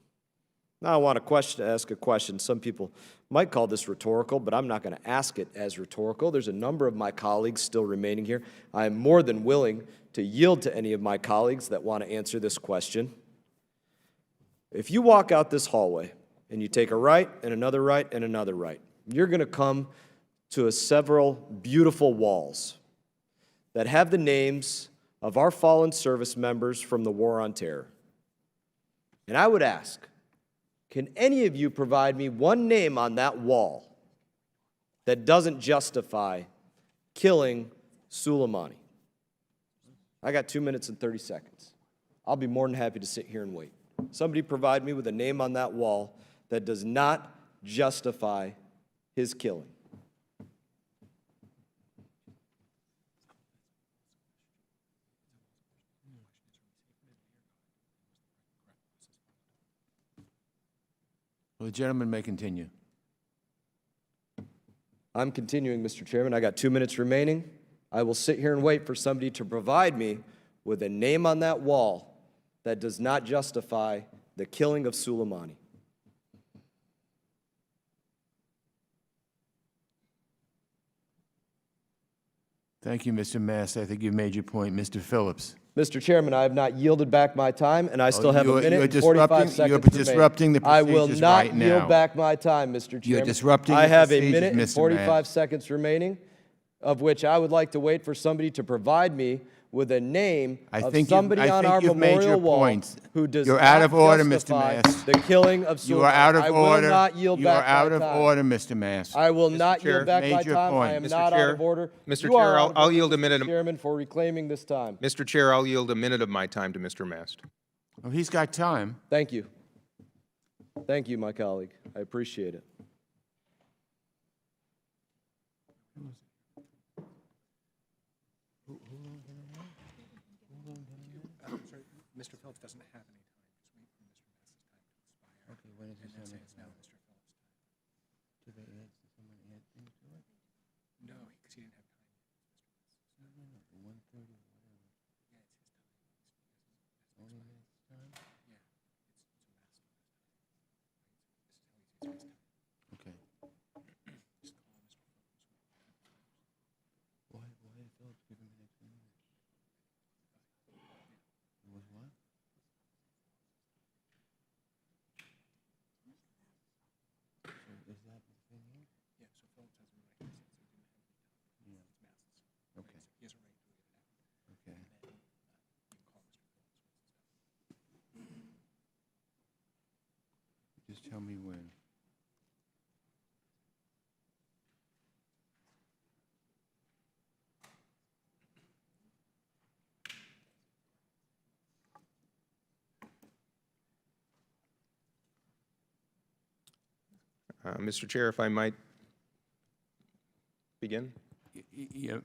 Now I want to ask a question. Some people might call this rhetorical, but I'm not going to ask it as rhetorical. There's a number of my colleagues still remaining here. I am more than willing to yield to any of my colleagues that want to answer this question. If you walk out this hallway and you take a right and another right and another right, you're going to come to several beautiful walls that have the names of our fallen service members from the War on Terror. And I would ask, can any of you provide me one name on that wall that doesn't justify killing Soleimani? I got 2 minutes and 30 seconds. I'll be more than happy to sit here and wait. Somebody provide me with a name on that wall that does not justify his killing. Well, the gentleman may continue. I'm continuing, Mr. Chairman. I got 2 minutes remaining. I will sit here and wait for somebody to provide me with a name on that wall that does not justify the killing of Soleimani. Thank you, Mr. Mast. I think you've made your point. Mr. Phillips. Mr. Chairman, I have not yielded back my time, and I still have a you're minute and 45 seconds You're remaining. disrupting the I will procedures not right now. yield back my time, Mr. Chairman. You're disrupting I the have a procedures, minute and Mr. 45 Mast. seconds remaining, of which I would like to wait for somebody to provide me with a name of somebody on our memorial wall who does You're not out of order, Mr. justify Mast. the killing of Soleimani. You are out of I order. will not yield You back are out my of time. order, Mr. Mast. I will Mr. not Chair, yield back made my your time. point. I am Mr. not Chair, out of order. Mr. You are Chair, out of I'll order, yield a Mr. minute. Chairman, for reclaiming this time. Mr. Chair, I'll yield a minute of my time to Mr. Mast. Oh, he's got time. Thank you. Thank you, my colleague. I appreciate it. Mr. Phillips doesn't have any time. Just wait for Mr. Mast's time to expire. Okay, when is his time? It's now Mr. Phillips' time. No, because he didn't have time. Okay. Why did Phillips give him an extra minute? Was what? So is that the thing here? Yeah, so Phillips has a right to sit, so he didn't have any time. Yeah. It's Masses. Okay. He has a right to wait it out. Okay. And then you can call Mr. Phillips once it's done. Just tell me when. Mr. Chair, if I might begin? Yeah,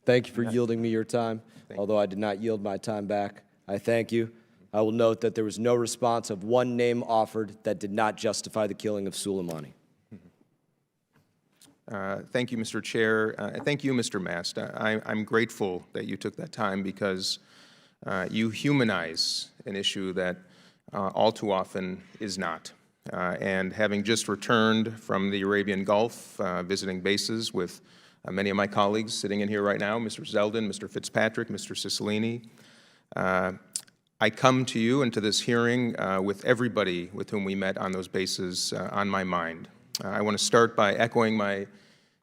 Thank you for yielding me your time, although I did not yield my time back. I thank you. I will note that there was no response of one name offered that did not justify the killing of Soleimani. Thank you, Mr. Chair. Thank you, Mr. Mast. I'm grateful that you took that time because you humanize an issue that all too often is not. And having just returned from the Arabian Gulf, visiting bases with many of my colleagues sitting in here right now, Mr. Zeldin, Mr. Fitzpatrick, Mr. Cicilline, I come to you and to this hearing with everybody with whom we met on those bases on my mind. I want to start by echoing my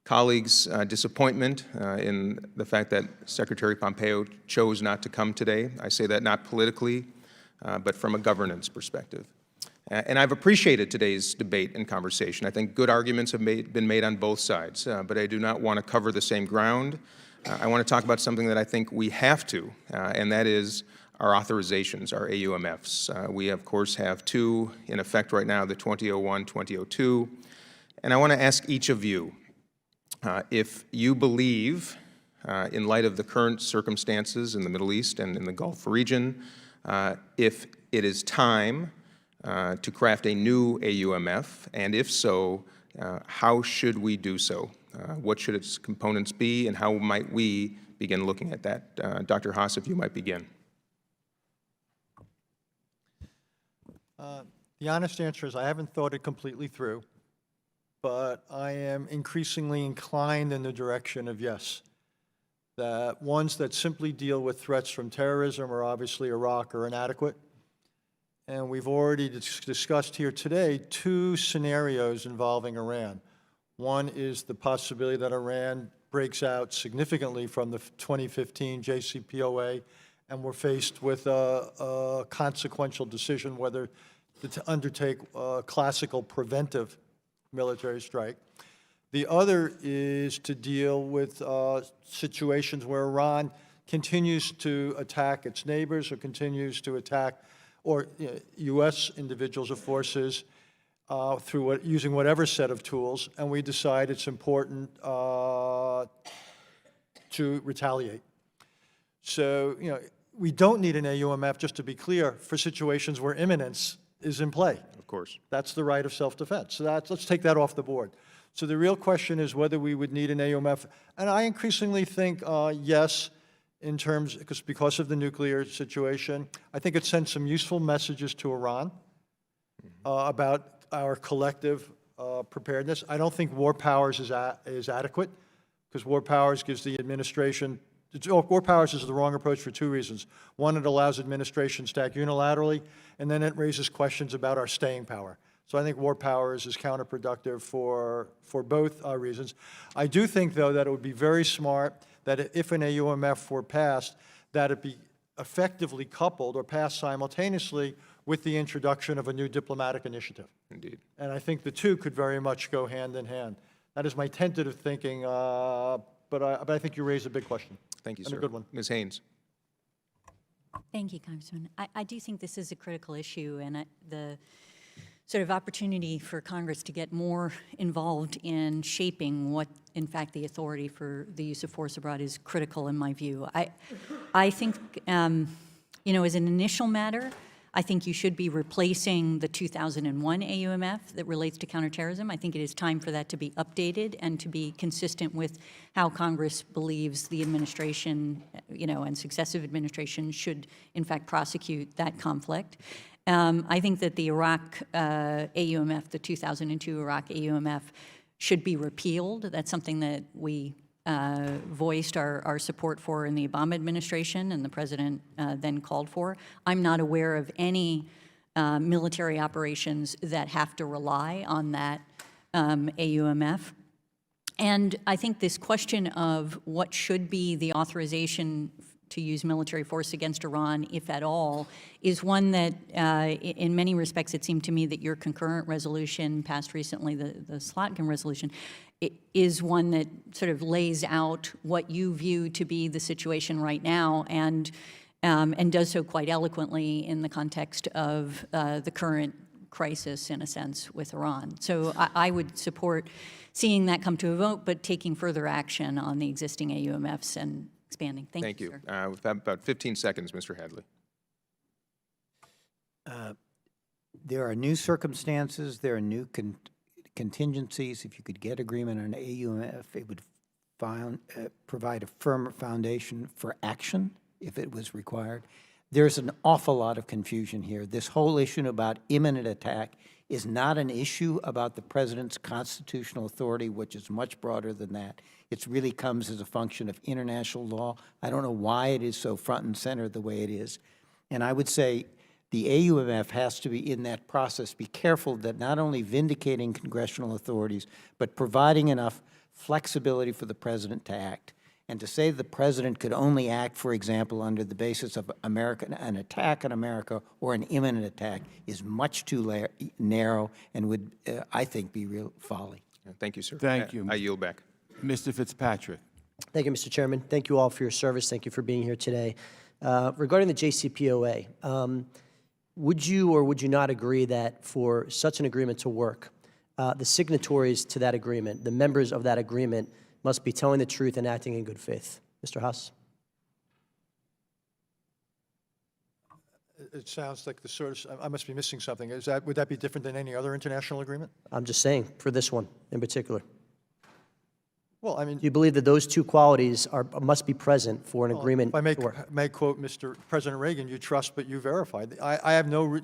colleagues' disappointment in the fact that Secretary Pompeo chose not to come today. I say that not politically, but from a governance perspective. And I've appreciated today's debate and conversation. I think good arguments have been made on both sides, but I do not want to cover the same ground. I want to talk about something that I think we have to, and that is our authorizations, our AUMFs. We, of course, have two in effect right now, the 2001, 2002. And I want to ask each of you, if you believe, in light of the current circumstances in the Middle East and in the Gulf region, if it is time to craft a new AUMF, and if so, how should we do so? What should its components be, and how might we begin looking at that? Dr. Haas, if you might begin. The honest answer is I haven't thought it completely through, but I am increasingly inclined in the direction of yes. That ones that simply deal with threats from terrorism or obviously Iraq are inadequate. And we've already discussed here today two scenarios involving Iran. One is the possibility that Iran breaks out significantly from the 2015 JCPOA, and we're faced with a consequential decision whether to undertake a classical preventive military strike. The other is to deal with situations where Iran continues to attack its neighbors or continues to attack or U.S. individuals or forces through using whatever set of tools, and we decide it's important to retaliate. So, we don't need an AUMF, just to be clear, for situations where imminence is in play. Of course. That's the right of self-defense. So let's take that off the board. So the real question is whether we would need an AUMF, and I increasingly think yes, in terms, because of the nuclear situation. I think it sends some useful messages to Iran about our collective preparedness. I don't think war powers is adequate, because war powers gives the administration, war powers is the wrong approach for two reasons. One, it allows administrations to act unilaterally, and then it raises questions about our staying power. So I think war powers is counterproductive for both reasons. I do think, though, that it would be very smart that if an AUMF were passed, that it be effectively coupled or passed simultaneously with the introduction of a new diplomatic initiative. Indeed. And I think the two could very much go hand in hand. That is my tentative thinking, but I think you raised a big question. Thank you, and sir. a good one. Ms. Haynes. Thank you, Congressman. I do think this is a critical issue, and the sort of opportunity for Congress to get more involved in shaping what, in fact, the authority for the use of force abroad is critical in my view. I think, as an initial matter, I think you should be replacing the 2001 AUMF that relates to counterterrorism. I think it is time for that to be updated and to be consistent with how Congress believes the administration, and successive administrations should, in fact, prosecute that conflict. I think that the Iraq AUMF, the 2002 Iraq AUMF, should be repealed. That's something that we voiced our support for in the Obama administration, and the president then called for. I'm not aware of any military operations that have to rely on that AUMF. And I think this question of what should be the authorization to use military force against Iran, if at all, is one that, in many respects, it seemed to me that your concurrent resolution passed recently, the Slotkin resolution, is one that sort of lays out what you view to be the situation right now, and does so quite eloquently in the context of the current crisis, in a sense, with Iran. So I would support seeing that come to a vote, but taking further action on the existing AUMFs and expanding. Thank you, sir. With that, about 15 seconds, Mr. Hadley. There are new circumstances, there are new contingencies. If you could get agreement on AUMF, it would provide a firmer foundation for action if it was required. There's an awful lot of confusion here. This whole issue about imminent attack is not an issue about the president's constitutional authority, which is much broader than that. It really comes as a function of international law. I don't know why it is so front and center the way it is. And I would say the AUMF has to be in that process. Be careful that not only vindicating congressional authorities, but providing enough flexibility for the president to act. And to say the president could only act, for example, under the basis of an attack on America or an imminent attack is much too narrow and would, I think, be real folly. Thank you, sir. Thank you. I yield back. Mr. Fitzpatrick. Thank you, Mr. Chairman. Thank you all for your service. Thank you for being here today. Regarding the JCPOA, would you or would you not agree that for such an agreement to work, the signatories to that agreement, the members of that agreement, must be telling the truth and acting in good faith? Mr. Haas? It sounds like the sort of, I must be missing something. Would that be different than any other international agreement? I'm just saying, for this one in particular. Well, I mean, Do you believe that those two qualities must be present for an agreement if I to work? may quote Mr. President Reagan, you trust but you verify. I have no,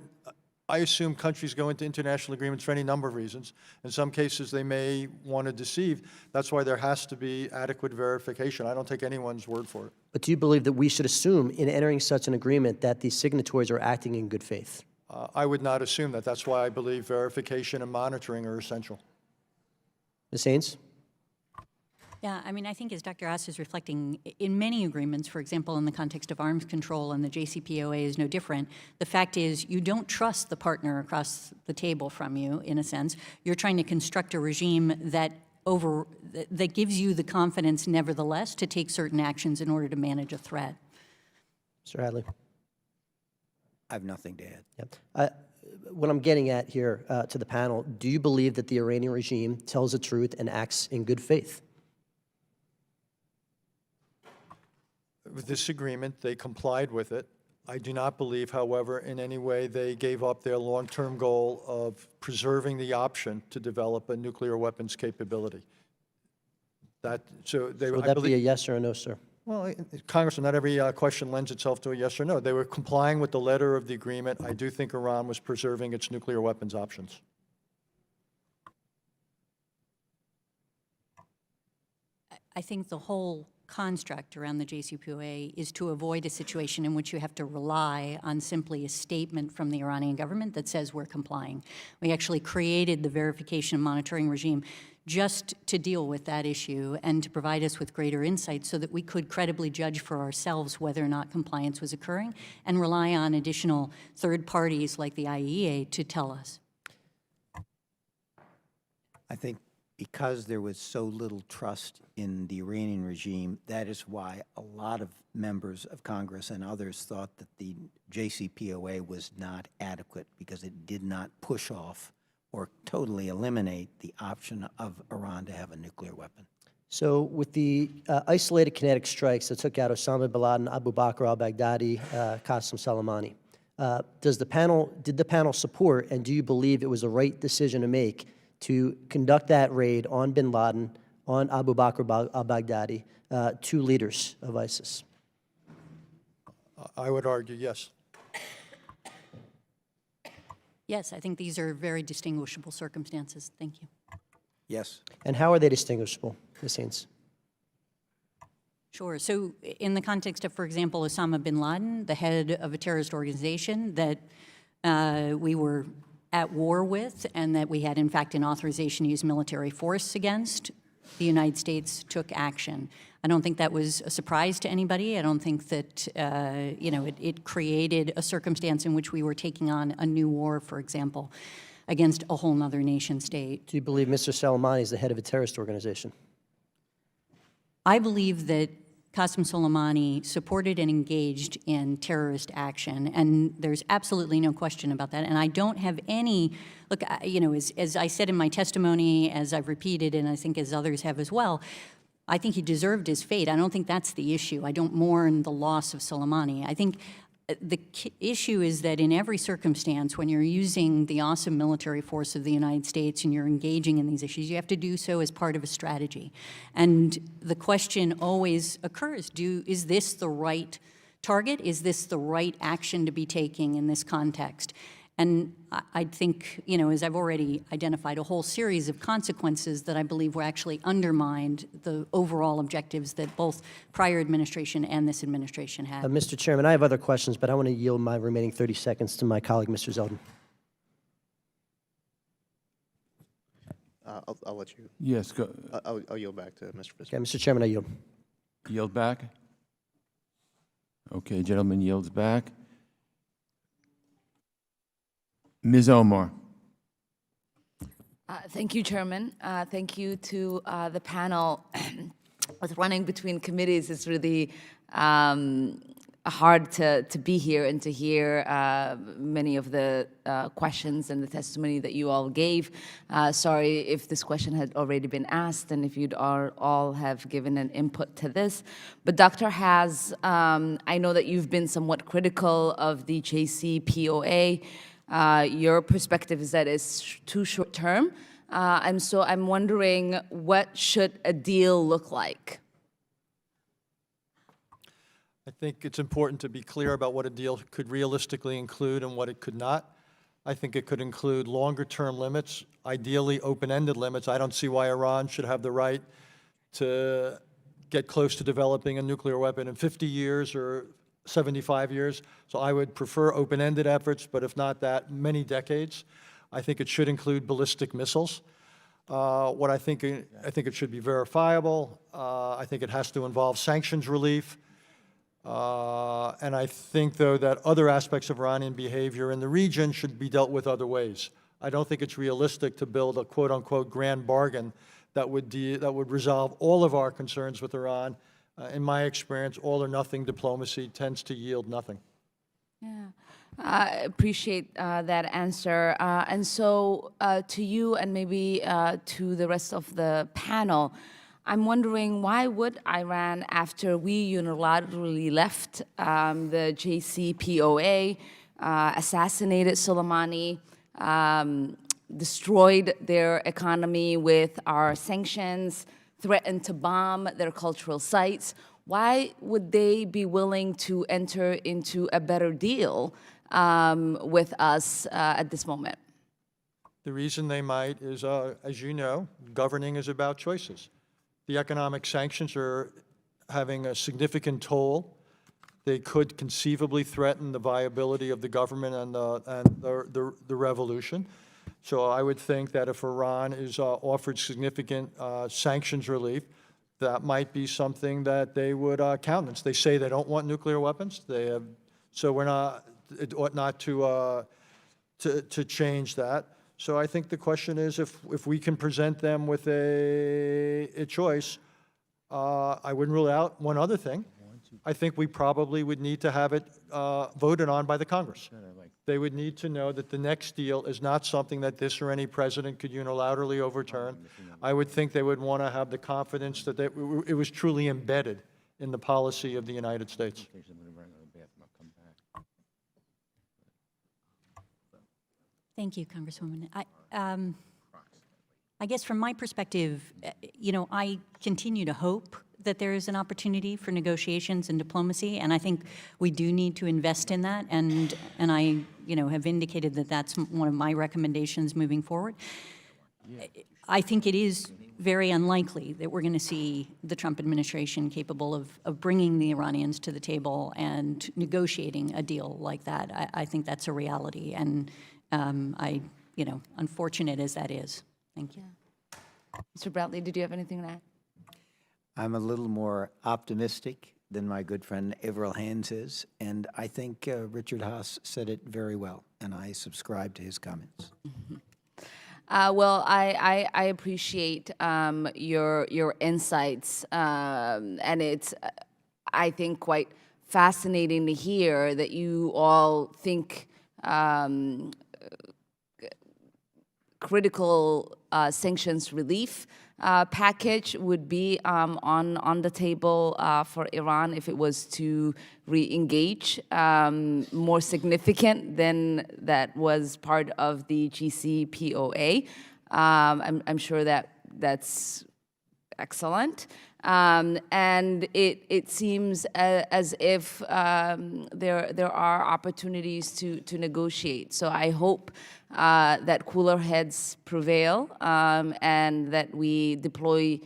I assume countries go into international agreements for any number of reasons. In some cases, they may want to deceive. That's why there has to be adequate verification. I don't take anyone's word for it. But do you believe that we should assume in entering such an agreement that the signatories are acting in good faith? I would not assume that. That's why I believe verification and monitoring are essential. Ms. Haynes? Yeah, I mean, I think as Dr. Haas is reflecting, in many agreements, for example, in the context of arms control, and the JCPOA is no different, the fact is you don't trust the partner across the table from you, in a sense. You're trying to construct a regime that gives you the confidence, nevertheless, to take certain actions in order to manage a threat. Mr. Hadley? I have nothing to add. Yep. What I'm getting at here to the panel, do you believe that the Iranian regime tells the truth and acts in good faith? With this agreement, they complied with it. I do not believe, however, in any way they gave up their long-term goal of preserving the option to develop a nuclear weapons capability. Would that be a yes or a no, sir? Well, Congressman, not every question lends itself to a yes or no. They were complying with the letter of the agreement. I do think Iran was preserving its nuclear weapons options. I think the whole construct around the JCPOA is to avoid a situation in which you have to rely on simply a statement from the Iranian government that says we're complying. We actually created the verification and monitoring regime just to deal with that issue and to provide us with greater insight so that we could credibly judge for ourselves whether or not compliance was occurring and rely on additional third parties like the IAEA to tell us. I think because there was so little trust in the Iranian regime, that is why a lot of members of Congress and others thought that the JCPOA was not adequate because it did not push off or totally eliminate the option of Iran to have a nuclear weapon. So with the isolated kinetic strikes that took out Osama bin Laden, Abu Bakr al-Baghdadi, Qasem Soleimani, Did the panel support, and do you believe it was the right decision to make to conduct that raid on bin Laden, on Abu Bakr al-Baghdadi, two leaders of ISIS? I would argue yes. Yes, I think these are very distinguishable circumstances. Thank you. Yes. And how are they distinguishable, Ms. Haynes? Sure. So in the context of, for example, Osama bin Laden, the head of a terrorist organization that we were at war with and that we had, in fact, an authorization to use military force against, the United States took action. I don't think that was a surprise to anybody. I don't think that, it created a circumstance in which we were taking on a new war, for example, against a whole other nation state. Do you believe Mr. Soleimani is the head of a terrorist organization? I believe that Qasem Soleimani supported and engaged in terrorist action, and there's absolutely no question about that. And I don't have any, look, as I said in my testimony, as I've repeated, and I think as others have as well, I think he deserved his fate. I don't think that's the issue. I don't mourn the loss of Soleimani. I think the issue is that in every circumstance, when you're using the awesome military force of the United States and you're engaging in these issues, you have to do so as part of a strategy. And the question always occurs, is this the right target? Is this the right action to be taking in this context? And I think, as I've already identified, a whole series of consequences that I believe were actually undermined the overall objectives that both prior administration and this administration had. Mr. Chairman, I have other questions, but I want to yield my remaining 30 seconds to my colleague, Mr. Zeldin. I'll let you. Yes, go. I'll yield back to Mr. Fisker. Okay, Mr. Chairman, I yield. Yield back? Okay, gentleman yields back. Ms. Omar. Thank you, Chairman. Thank you to the panel. With running between committees, it's really hard to be here and to hear many of the questions and the testimony that you all gave. Sorry if this question had already been asked and if you'd all have given an input to this. But Dr. Has, I know that you've been somewhat critical of the JCPOA. Your perspective is that it's too short term. And so I'm wondering, what should a deal look like? I think it's important to be clear about what a deal could realistically include and what it could not. I think it could include longer-term limits, ideally open-ended limits. I don't see why Iran should have the right to get close to developing a nuclear weapon in 50 years or 75 years. So I would prefer open-ended efforts, but if not that, many decades. I think it should include ballistic missiles. I think it should be verifiable. I think it has to involve sanctions relief. And I think, though, that other aspects of Iranian behavior in the region should be dealt with other ways. I don't think it's realistic to build a quote-unquote grand bargain that would resolve all of our concerns with Iran. In my experience, all-or-nothing diplomacy tends to yield nothing. Yeah, I appreciate that answer. And so to you and maybe to the rest of the panel, I'm wondering, why would Iran, after we unilaterally left the JCPOA, assassinated Soleimani, destroyed their economy with our sanctions, threatened to bomb their cultural sites, why would they be willing to enter into a better deal with us at this moment? The reason they might is, as you know, governing is about choices. The economic sanctions are having a significant toll. They could conceivably threaten the viability of the government and the revolution. So I would think that if Iran is offered significant sanctions relief, that might be something that they would countenance. They say they don't want nuclear weapons. So it ought not to change that. So I think the question is, if we can present them with a choice, I wouldn't rule out one other thing. I think we probably would need to have it voted on by the Congress. They would need to know that the next deal is not something that this or any president could unilaterally overturn. I would think they would want to have the confidence that it was truly embedded in the policy of the United States. Thank you, Congresswoman. I guess from my perspective, I continue to hope that there is an opportunity for negotiations and diplomacy, and I think we do need to invest in that, and I, have indicated that that's one of my recommendations moving forward. I think it is very unlikely that we're going to see the Trump administration capable of bringing the Iranians to the table and negotiating a deal like that. I think that's a reality, and unfortunate as that is. Thank you. Mr. Bradley, did you have anything to add? I'm a little more optimistic than my good friend Avril Haines is, and I think Richard Haas said it very well, and I subscribe to his comments. Well, I appreciate your insights, and it's, I think, quite fascinating to hear that you all think critical sanctions relief package would be on the table for Iran if it was to re-engage, more significant than that was part of the JCPOA. I'm sure that's excellent. And it seems as if there are opportunities to negotiate. So I hope that cooler heads prevail, and that we deploy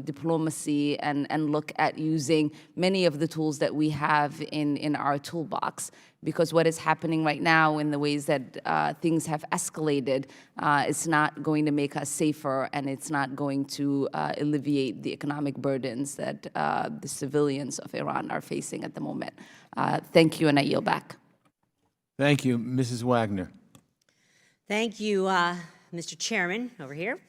diplomacy and look at using many of the tools that we have in our toolbox. Because what is happening right now in the ways that things have escalated, it's not going to make us safer, and it's not going to alleviate the economic burdens that the civilians of Iran are facing at the moment. Thank you, and I yield back. Thank you. Mrs. Wagner. Thank you, Mr. Chairman, over here.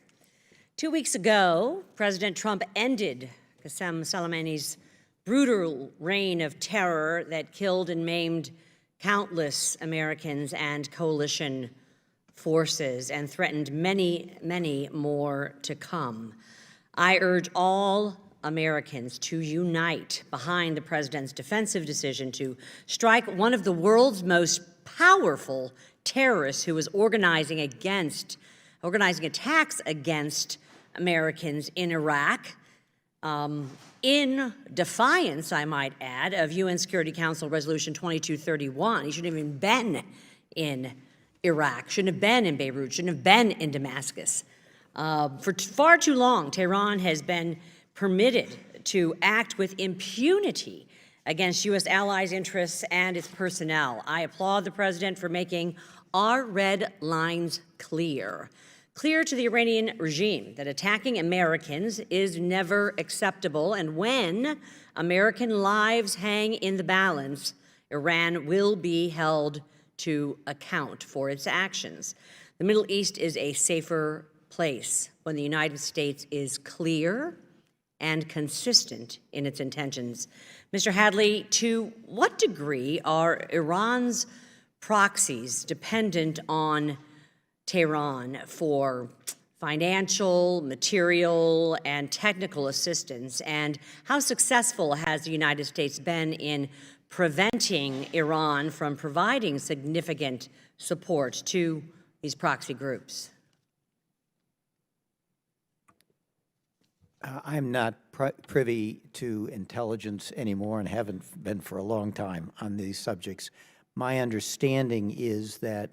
2 weeks ago, President Trump ended Qasem Soleimani's brutal reign of terror that killed and maimed countless Americans and coalition forces and threatened many, many more to come. I urge all Americans to unite behind the president's defensive decision to strike one of the world's most powerful terrorists who is organizing attacks against Americans in Iraq, in defiance, I might add, of UN Security Council Resolution 2231. He shouldn't have even been in Iraq, shouldn't have been in Beirut, shouldn't have been in Damascus. For far too long, Tehran has been permitted to act with impunity against U.S. allies' interests and its personnel. I applaud the president for making our red lines clear to the Iranian regime that attacking Americans is never acceptable, and when American lives hang in the balance, Iran will be held to account for its actions. The Middle East is a safer place when the United States is clear and consistent in its intentions. Mr. Hadley, to what degree are Iran's proxies dependent on Tehran for financial, material, and technical assistance? And how successful has the United States been in preventing Iran from providing significant support to these proxy groups? I'm not privy to intelligence anymore and haven't been for a long time on these subjects. My understanding is that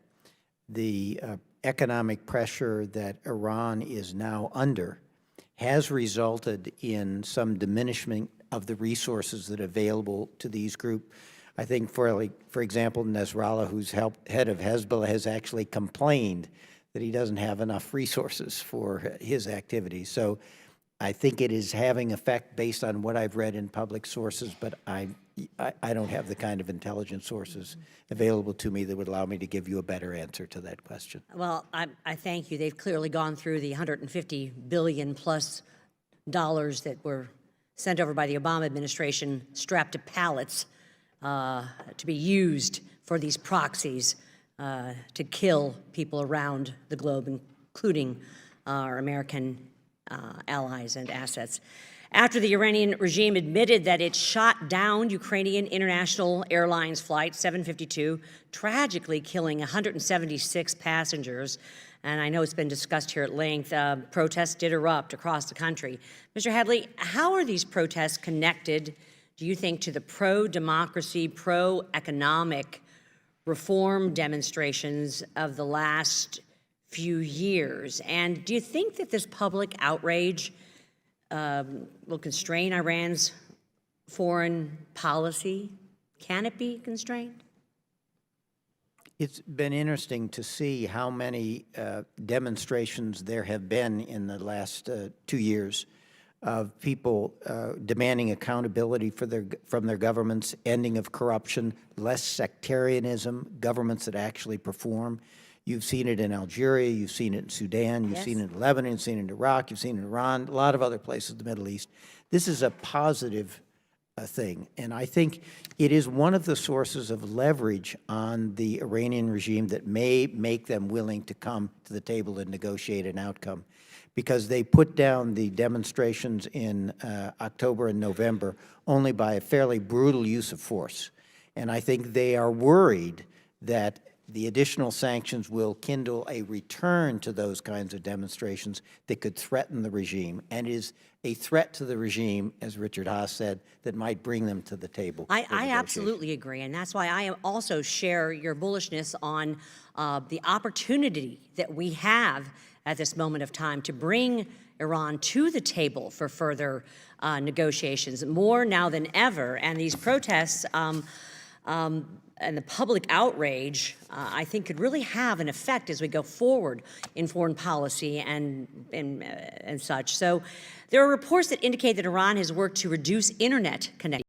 the economic pressure that Iran is now under has resulted in some diminishment of the resources that are available to these groups. I think, for example, Nasrallah, who's head of Hezbollah, has actually complained that he doesn't have enough resources for his activities. So I think it is having effect based on what I've read in public sources, but I don't have the kind of intelligence sources available to me that would allow me to give you a better answer to that question. Well, I thank you. They've clearly gone through the $150 billion plus that were sent over by the Obama administration, strapped to pallets to be used for these proxies to kill people around the globe, including our American allies and assets. after the Iranian regime admitted that it shot down Ukrainian International Airlines Flight 752, tragically killing 176 passengers. And I know it's been discussed here at length. Protests did erupt across the country. Mr. Hadley, how are these protests connected, do you think, to the pro-democracy, pro-economic reform demonstrations of the last few years? And do you think that this public outrage will constrain Iran's foreign policy? Can it be constrained? It's been interesting to see how many demonstrations there have been in the last 2 years of people demanding accountability from their governments, ending of corruption, less sectarianism, governments that actually perform. You've seen it in Algeria, you've seen it in Sudan, you've seen it in Lebanon, you've seen it in Iraq, you've seen it in Iran, a lot of other places in the Middle East. This is a positive thing, and I think it is one of the sources of leverage on the Iranian regime that may make them willing to come to the table and negotiate an outcome, because they put down the demonstrations in October and November only by a fairly brutal use of force. And I think they are worried that the additional sanctions will kindle a return to those kinds of demonstrations that could threaten the regime, and is a threat to the regime, as Richard Haas said, that might bring them to the table. I absolutely agree, and that's why I also share your bullishness on the opportunity that we have at this moment of time to bring Iran to the table for further negotiations, more now than ever. And these protests and the public outrage, I think, could really have an effect as we go forward in foreign policy and such. So there are reports that indicate that Iran has worked to reduce internet connectivity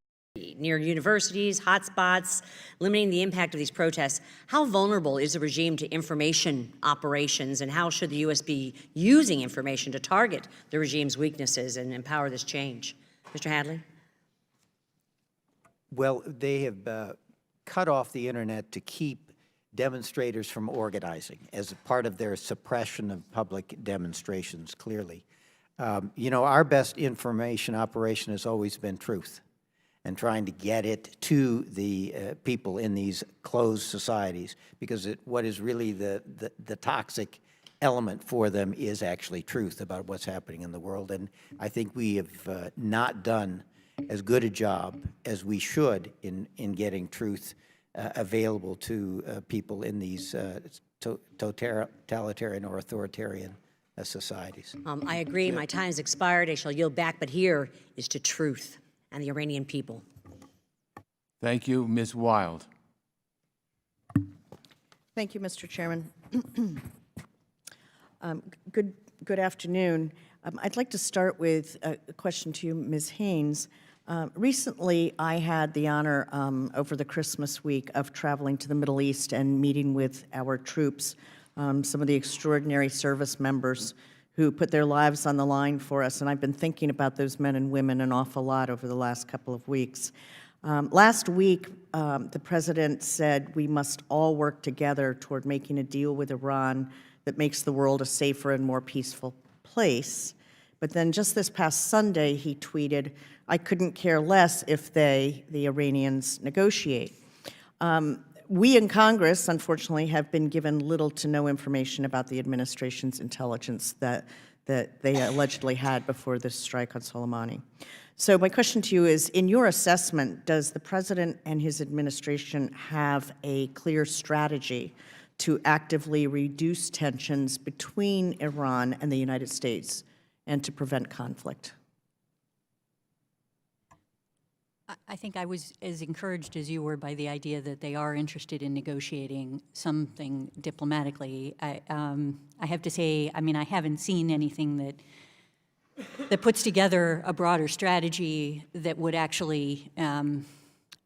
near universities, hotspots, limiting the impact of these protests. How vulnerable is the regime to information operations, and how should the U.S. be using information to target the regime's weaknesses and empower this change? Mr. Hadley? Well, they have cut off the internet to keep demonstrators from organizing as a part of their suppression of public demonstrations, clearly. You know, our best information operation has always been truth, and trying to get it to the people in these closed societies, because what is really the toxic element for them is actually truth about what's happening in the world. And I think we have not done as good a job as we should in getting truth available to people in these totalitarian or authoritarian societies. I agree. My time has expired. I shall yield back, but here is to truth and the Iranian people. Thank you. Ms. Wild. Thank you, Mr. Chairman. Good afternoon. I'd like to start with a question to you, Ms. Haynes. Recently, I had the honor over the Christmas week of traveling to the Middle East and meeting with our troops, some of the extraordinary service members who put their lives on the line for us, and I've been thinking about those men and women an awful lot over the last couple of weeks. Last week, the President said we must all work together toward making a deal with Iran that makes the world a safer and more peaceful place. But then just this past Sunday, he tweeted, "I couldn't care less if they, the Iranians, negotiate." We in Congress, unfortunately, have been given little to no information about the administration's intelligence that they allegedly had before this strike on Soleimani. So my question to you is, in your assessment, does the President and his administration have a clear strategy to actively reduce tensions between Iran and the United States and to prevent conflict? I think I was as encouraged as you were by the idea that they are interested in negotiating something diplomatically. I have to say, I mean, I haven't seen anything that puts together a broader strategy that would actually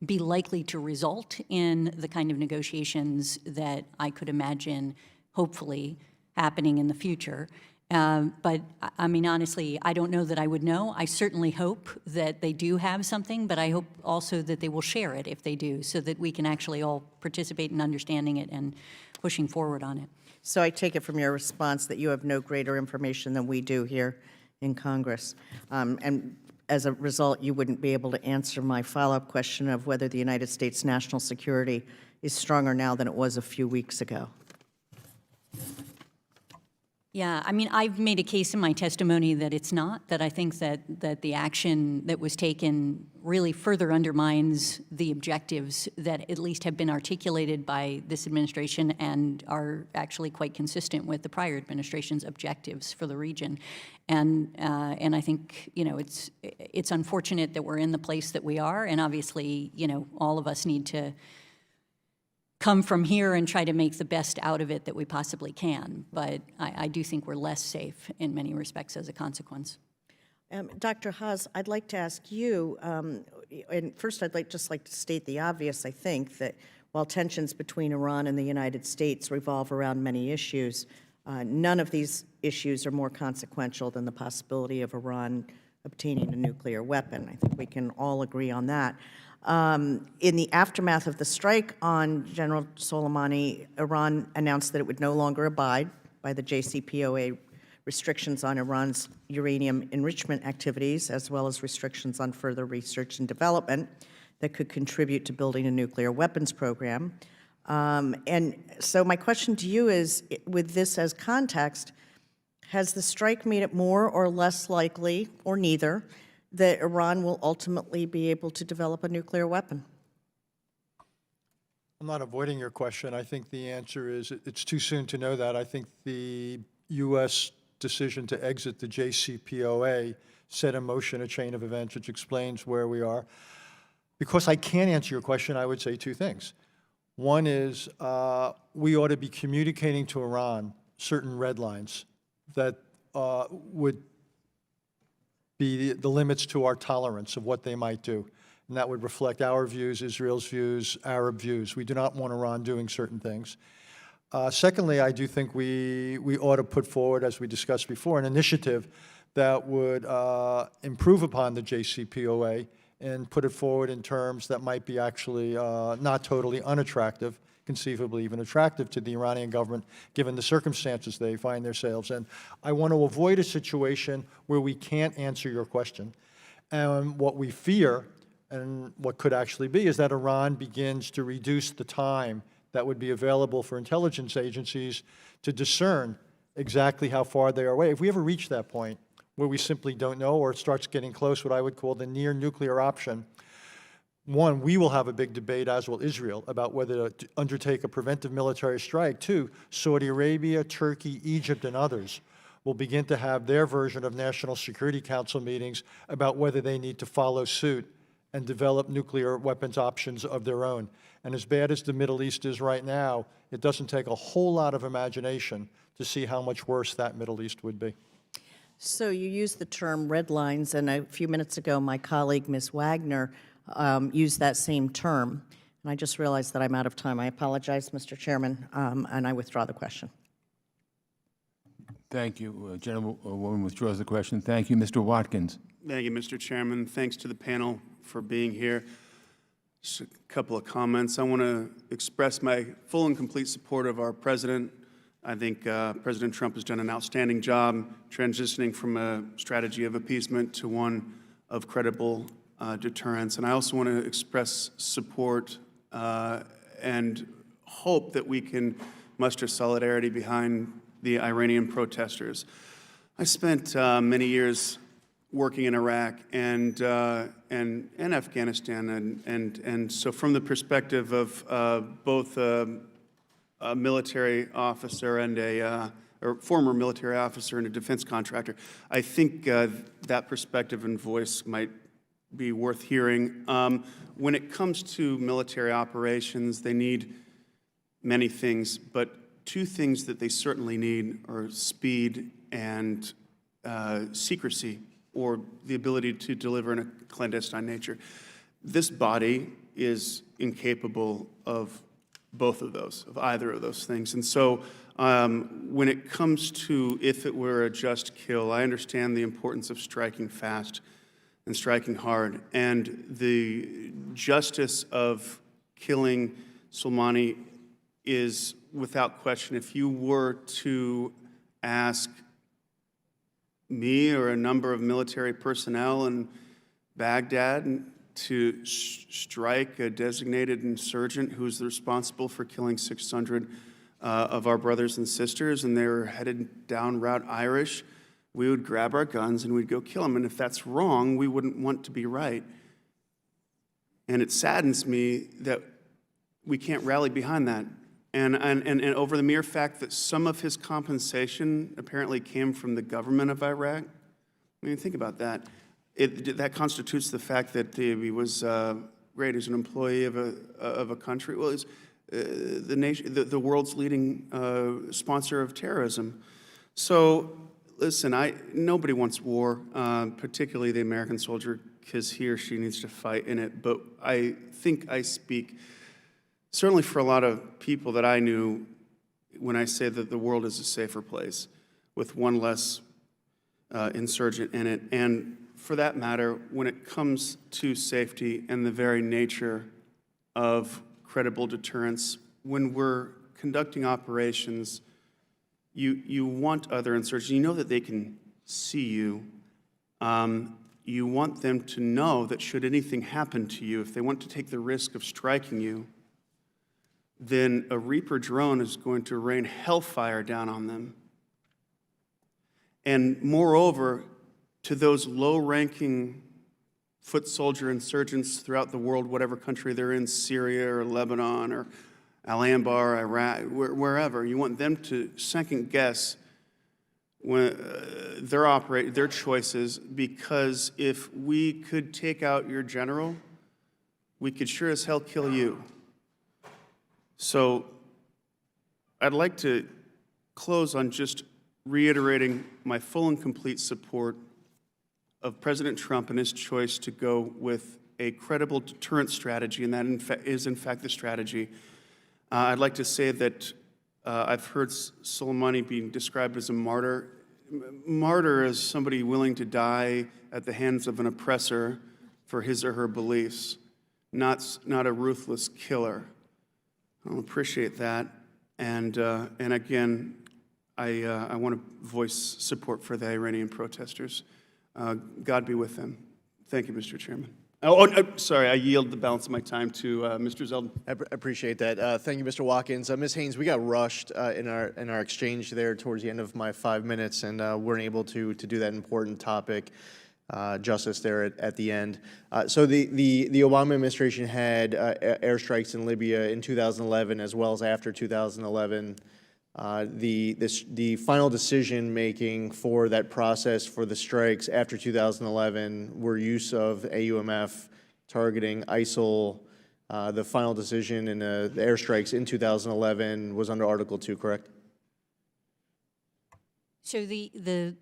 be likely to result in the kind of negotiations that I could imagine, hopefully, happening in the future. But, I mean, honestly, I don't know that I would know. I certainly hope that they do have something, but I hope also that they will share it if they do, so that we can actually all participate in understanding it and pushing forward on it. So I take it from your response that you have no greater information than we do here in Congress. And as a result, you wouldn't be able to answer my follow-up question of whether the United States national security is stronger now than it was a few weeks ago. Yeah, I mean, I've made a case in my testimony that it's not, that I think that the action that was taken really further undermines the objectives that at least have been articulated by this administration and are actually quite consistent with the prior administration's objectives for the region. And I think, you know, it's unfortunate that we're in the place that we are, and obviously, you know, all of us need to come from here and try to make the best out of it that we possibly can. But I do think we're less safe in many respects as a consequence. Dr. Haas, I'd like to ask you, and first I'd just like to state the obvious, I think, that while tensions between Iran and the United States revolve around many issues, none of these issues are more consequential than the possibility of Iran obtaining a nuclear weapon. I think we can all agree on that. In the aftermath of the strike on General Soleimani, Iran announced that it would no longer abide by the JCPOA restrictions on Iran's uranium enrichment activities, as well as restrictions on further research and development that could contribute to building a nuclear weapons program. And so my question to you is, with this as context, has the strike made it more or less likely, or neither, that Iran will ultimately be able to develop a nuclear weapon? I'm not avoiding your question. I think the answer is it's too soon to know that. I think the U.S. decision to exit the JCPOA set in motion a chain of events which explains where we are. Because I can't answer your question, I would say two things. One is we ought to be communicating to Iran certain red lines that would be the limits to our tolerance of what they might do. And that would reflect our views, Israel's views, Arab views. We do not want Iran doing certain things. Secondly, I do think we ought to put forward, as we discussed before, an initiative that would improve upon the JCPOA and put it forward in terms that might be actually not totally unattractive, conceivably even attractive to the Iranian government, given the circumstances they find themselves in. I want to avoid a situation where we can't answer your question. And what we fear, and what could actually be, is that Iran begins to reduce the time that would be available for intelligence agencies to discern exactly how far they are away. If we ever reach that point where we simply don't know, or it starts getting close, what I would call the near nuclear option, one, we will have a big debate, as will Israel, about whether to undertake a preventive military strike. Two, Saudi Arabia, Turkey, Egypt, and others will begin to have their version of National Security Council meetings about whether they need to follow suit and develop nuclear weapons options of their own. And as bad as the Middle East is right now, it doesn't take a whole lot of imagination to see how much worse that Middle East would be. So you used the term red lines, and a few minutes ago, my colleague, Ms. Wagner, used that same term. And I just realized that I'm out of time. I apologize, Mr. Chairman, and I withdraw the question. Thank you. Gentlewoman withdraws the question. Thank you. Mr. Watkins. Thank you, Mr. Chairman. Thanks to the panel for being here. Just a couple of comments. I want to express my full and complete support of our president. I think President Trump has done an outstanding job transitioning from a strategy of appeasement to one of credible deterrence. And I also want to express support and hope that we can muster solidarity behind the Iranian protesters. I spent many years working in Iraq and Afghanistan, and so from the perspective of both a military officer and or former military officer and a defense contractor, I think that perspective and voice might be worth hearing. When it comes to military operations, they need many things, but two things that they certainly need are speed and secrecy, or the ability to deliver in a clandestine nature. This body is incapable of both of those, of either of those things. And so when it comes to if it were a just kill, I understand the importance of striking fast and striking hard. And the justice of killing Soleimani is without question. If you were to ask me or a number of military personnel and Baghdad to strike a designated insurgent who was responsible for killing 600 of our brothers and sisters, and they were headed down Route Irish, we would grab our guns and we'd go kill them. And if that's wrong, we wouldn't want to be right. And it saddens me that we can't rally behind that. And over the mere fact that some of his compensation apparently came from the government of Iraq, I mean, think about that. That constitutes the fact that he was great as an employee of a country. Well, he's the world's leading sponsor of terrorism. So, listen, nobody wants war, particularly the American soldier, because he or she needs to fight in it. But I think I speak certainly for a lot of people that I knew when I say that the world is a safer place with one less insurgent in it. And for that matter, when it comes to safety and the very nature of credible deterrence, when we're conducting operations, you want other insurgents. You know that they can see you. You want them to know that should anything happen to you, if they want to take the risk of striking you, then a Reaper drone is going to rain hellfire down on them. And moreover, to those low-ranking foot soldier insurgents throughout the world, whatever country they're in, Syria or Lebanon or Al-Anbar, Iraq, wherever, you want them to second-guess when their choices, because if we could take out your general, we could sure as hell kill you. So I'd like to close on just reiterating my full and complete support of President Trump and his choice to go with a credible deterrence strategy, and that is in fact the strategy. I'd like to say that I've heard Soleimani being described as a martyr. Martyr is somebody willing to die at the hands of an oppressor for his or her beliefs, not a ruthless killer. I appreciate that, and again, I want to voice support for the Iranian protesters. God be with them. Thank you, Mr. Chairman. Sorry, I yield the balance of my time to Mr. Zeldin. I appreciate that. Thank you, Mr. Watkins. Ms. Haynes, we got rushed in our exchange there towards the end of my 5 minutes, and weren't able to do that important topic justice there at the end. So the Obama administration had airstrikes in Libya in 2011 as well as after 2011. The final decision making for that process for the strikes after 2011 were use of AUMF targeting ISIL. The final decision in the airstrikes in 2011 was under Article 2, correct? So the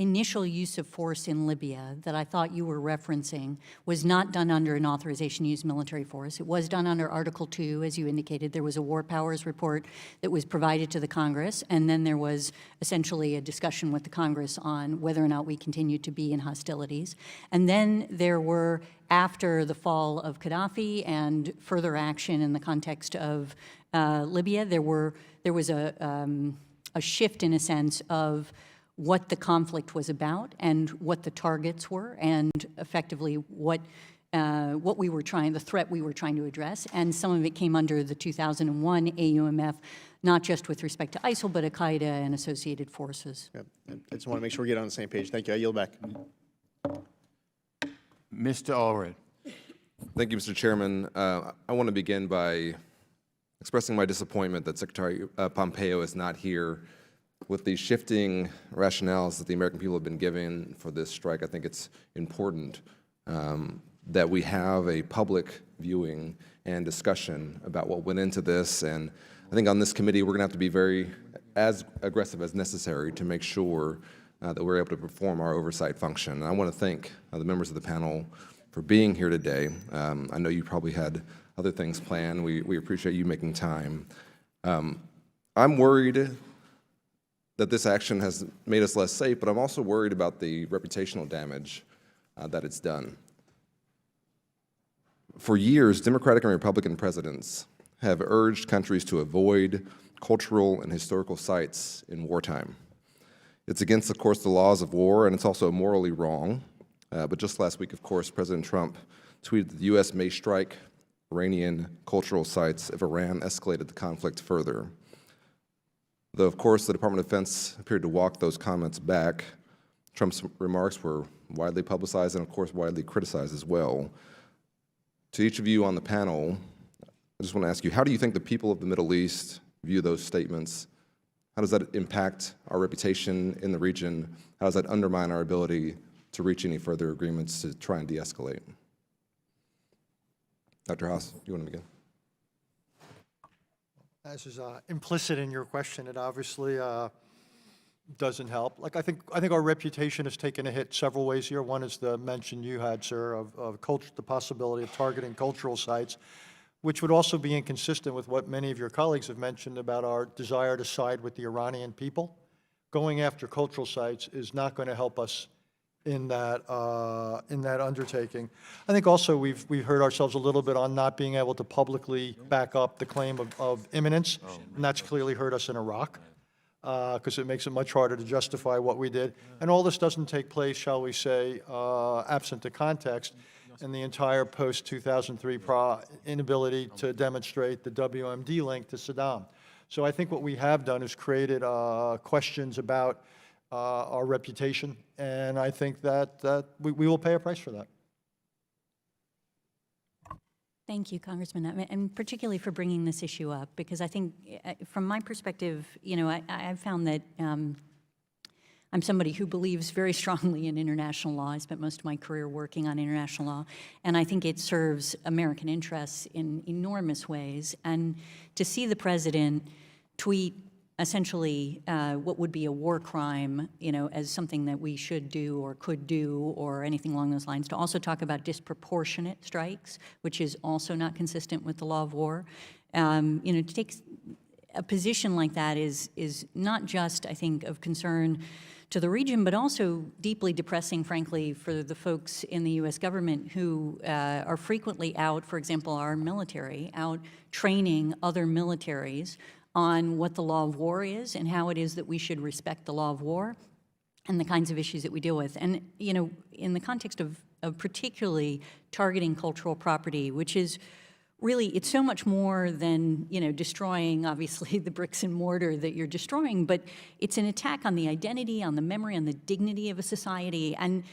initial use of force in Libya that I thought you were referencing was not done under an authorization to use military force. It was done under Article 2, as you indicated. There was a War Powers report that was provided to the Congress, and then there was essentially a discussion with the Congress on whether or not we continued to be in hostilities. And then there were, after the fall of Gaddafi and further action in the context of Libya, there was a shift, in a sense, of what the conflict was about and what the targets were, and effectively what we were trying, the threat we were trying to address. And some of it came under the 2001 AUMF, not just with respect to ISIL, but Al-Qaeda and associated forces. Yep. I just want to make sure we get on the same page. Thank you. I yield back. Mr. Allred. Thank you, Mr. Chairman. I want to begin by expressing my disappointment that Secretary Pompeo is not here. With the shifting rationales that the American people have been given for this strike, I think it's important that we have a public viewing and discussion about what went into this. And I think on this committee, we're going to have to be as aggressive as necessary to make sure that we're able to perform our oversight function. And I want to thank the members of the panel for being here today. I know you probably had other things planned. We appreciate you making time. I'm worried that this action has made us less safe, but I'm also worried about the reputational damage that it's done. For years, Democratic and Republican presidents have urged countries to avoid cultural and historical sites in wartime. It's against, of course, the laws of war, and it's also morally wrong. But just last week, of course, President Trump tweeted that the U.S. may strike Iranian cultural sites if Iran escalated the conflict further. Though, of course, the Department of Defense appeared to walk those comments back, Trump's remarks were widely publicized and, of course, widely criticized as well. To each of you on the panel, I just want to ask you, how do you think the people of the Middle East view those statements? How does that impact our reputation in the region? How does that undermine our ability to reach any further agreements to try and de-escalate? Dr. Haas, you want to begin? As is implicit in your question, it obviously doesn't help. Like I think our reputation has taken a hit several ways here. One is the mention you had, sir, of culture, the possibility of targeting cultural sites, which would also be inconsistent with what many of your colleagues have mentioned about our desire to side with the Iranian people. Going after cultural sites is not going to help us in that undertaking. I think also we've hurt ourselves a little bit on not being able to publicly back up the claim of imminence, and that's clearly hurt us in Iraq, because it makes it much harder to justify what we did. And all this doesn't take place, shall we say, absent the context, and the entire post-2003 inability to demonstrate the WMD link to Saddam. So I think what we have done is created questions about our reputation, and I think that we will pay a price for that. Thank you, Congressman, and particularly for bringing this issue up, because I think from my perspective, you know, I've found that I'm somebody who believes very strongly in international law. I spent most of my career working on international law, and I think it serves American interests in enormous ways. And to see the president tweet essentially what would be a war crime, you know, as something that we should do or could do or anything along those lines, to also talk about disproportionate strikes, which is also not consistent with the law of war. You know, to take a position like that is not just, I think, of concern to the region, but also deeply depressing, frankly, for the folks in the U.S. government who are frequently out, for example, our military, out training other militaries on what the law of war is and how it is that we should respect the law of war and the kinds of issues that we deal with. And, you know, in the context of particularly targeting cultural property, which is really, it's so much more than, you know, destroying, obviously, the bricks and mortar that you're destroying, but it's an attack on the identity, on the memory, on the dignity of a society. And,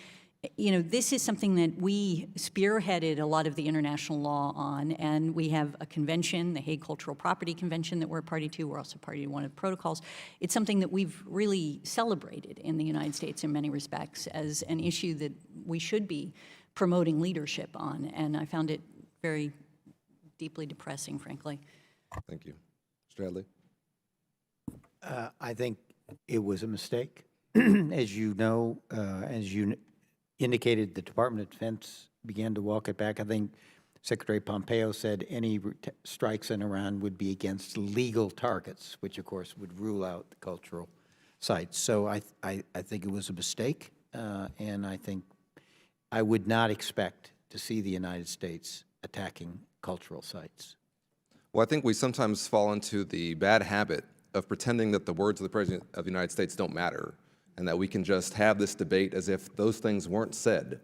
you know, this is something that we spearheaded a lot of the international law on, and we have a convention, the Hague Cultural Property Convention, that we're a party to. We're also party to one of the protocols. It's something that we've really celebrated in the United States in many respects as an issue that we should be promoting leadership on, and I found it very deeply depressing, frankly. Thank you. Mr. Hadley? I think it was a mistake. As you know, as you indicated, the Department of Defense began to walk it back. I think Secretary Pompeo said any strikes in Iran would be against legal targets, which, of course, would rule out the cultural sites. So I think it was a mistake, and I think I would not expect to see the United States attacking cultural sites. Well, I think we sometimes fall into the bad habit of pretending that the words of the President of the United States don't matter, and that we can just have this debate as if those things weren't said,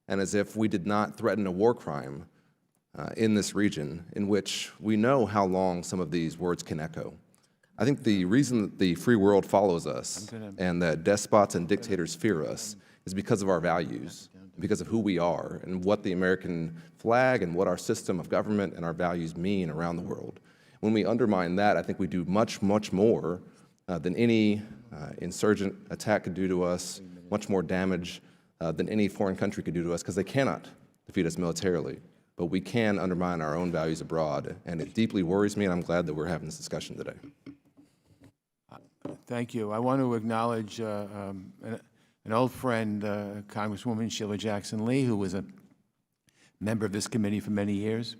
and as if we did not threaten a war crime in this region, in which we know how long some of these words can echo. I think the reason that the free world follows us and that despots and dictators fear us is because of our values, because of who we are and what the American flag and what our system of government and our values mean around the world. When we undermine that, I think we do much, much more than any insurgent attack could do to us, much more damage than any foreign country could do to us, because they cannot defeat us militarily. But we can undermine our own values abroad, and it deeply worries me, and I'm glad that we're having this discussion today. Thank you. I want to acknowledge an old friend, Congresswoman Sheila Jackson Lee, who was a member of this committee for many years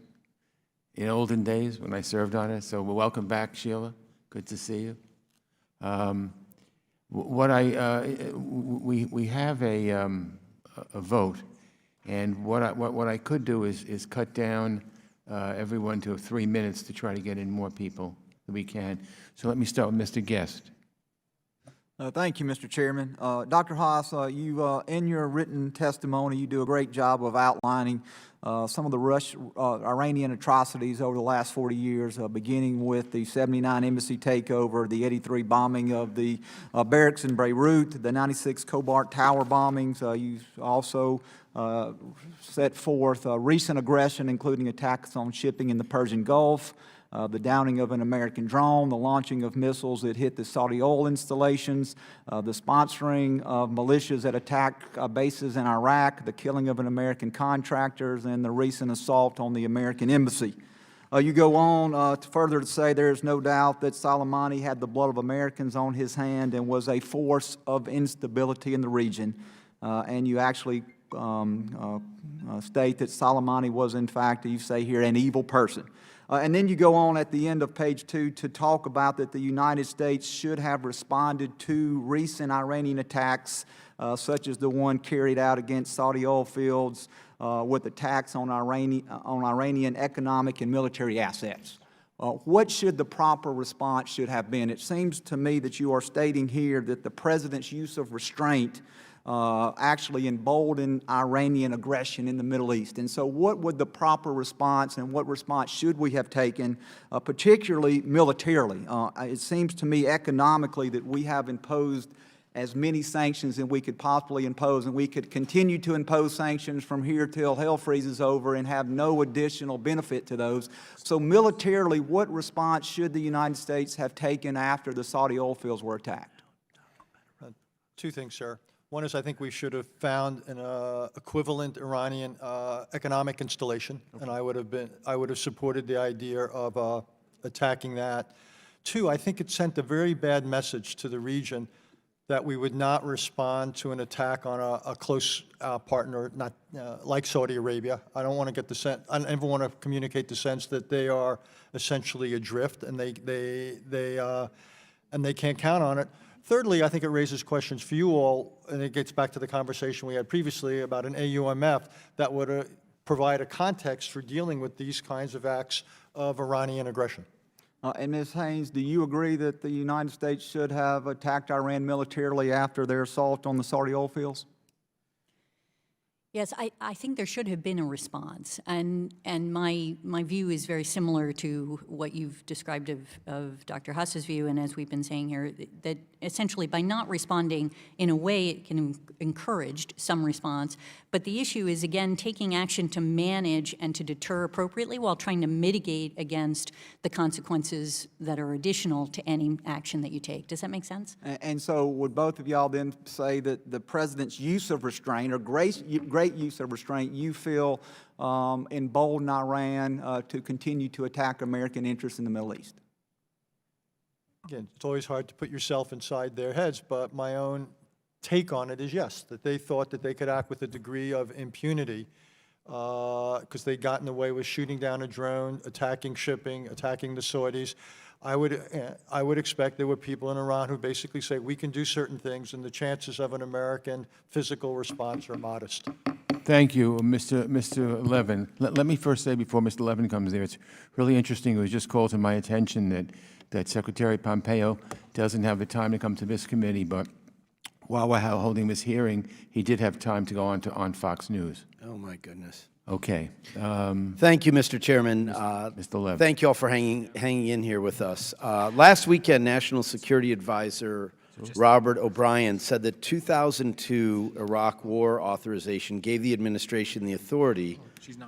in olden days when I served on it. So welcome back, Sheila. Good to see you. We have a vote, and what I could do is cut down everyone to 3 minutes to try to get in more people that we can. So let me start with Mr. Guest. Thank you, Mr. Chairman. Dr. Haas, you, in your written testimony, you do a great job of outlining some of the Iranian atrocities over the last 40 years, beginning with the 79 embassy takeover, the 83 bombing of the barracks in Beirut, the 96 Cobalt Tower bombings. You also set forth recent aggression, including attacks on shipping in the Persian Gulf, the downing of an American drone, the launching of missiles that hit the Saudi oil installations, the sponsoring of militias that attacked bases in Iraq, the killing of an American contractors, and the recent assault on the American embassy. You go on further to say there is no doubt that Soleimani had the blood of Americans on his hand and was a force of instability in the region. And you actually state that Soleimani was, in fact, you say here, an evil person. And then you go on at the end of page 2 to talk about that the United States should have responded to recent Iranian attacks, such as the one carried out against Saudi oil fields with attacks on Iranian economic and military assets. What should the proper response should have been? It seems to me that you are stating here that the President's use of restraint actually emboldened Iranian aggression in the Middle East. And so what would the proper response and what response should we have taken, particularly militarily? It seems to me economically that we have imposed as many sanctions as we could possibly impose, and we could continue to impose sanctions from here till hell freezes over and have no additional benefit to those. So militarily, what response should the United States have taken after the Saudi oil fields were attacked? Two things, sir. One is I think we should have found an equivalent Iranian economic installation, and I would have supported the idea of attacking that. Two, I think it sent a very bad message to the region that we would not respond to an attack on a close partner, not like Saudi Arabia. I don't want to get the sense. I never want to communicate the sense that they are essentially adrift and they can't count on it. Thirdly, I think it raises questions for you all, and it gets back to the conversation we had previously about an AUMF that would provide a context for dealing with these kinds of acts of Iranian aggression. And Ms. Haynes, do you agree that the United States should have attacked Iran militarily after their assault on the Saudi oil fields? Yes, I think there should have been a response, and my view is very similar to what you've described of Dr. Haas's view, and as we've been saying here, that essentially by not responding in a way it can encourage some response, but the issue is again taking action to manage and to deter appropriately while trying to mitigate against the consequences that are additional to any action that you take. Does that make sense? And so would both of y'all then say that the President's use of restraint or great use of restraint you feel emboldened Iran to continue to attack American interests in the Middle East? Again, it's always hard to put yourself inside their heads, but my own take on it is yes, that they thought that they could act with a degree of impunity because they'd gotten away with shooting down a drone, attacking shipping, attacking the Saudis. I would expect there were people in Iran who basically say we can do certain things and the chances of an American physical response are modest. Thank you, Mr. Levin. Let me first say before Mr. Levin comes there, it's really interesting. It was just called to my attention that Secretary Pompeo doesn't have the time to come to this committee, but while we're holding this hearing, he did have time to go on Fox News. Oh, my goodness. Okay. Thank you, Mr. Chairman. Mr. Levin. Thank you all for hanging in here with us. Last weekend, National Security Advisor Robert O'Brien said that 2002 Iraq war authorization gave the administration the authority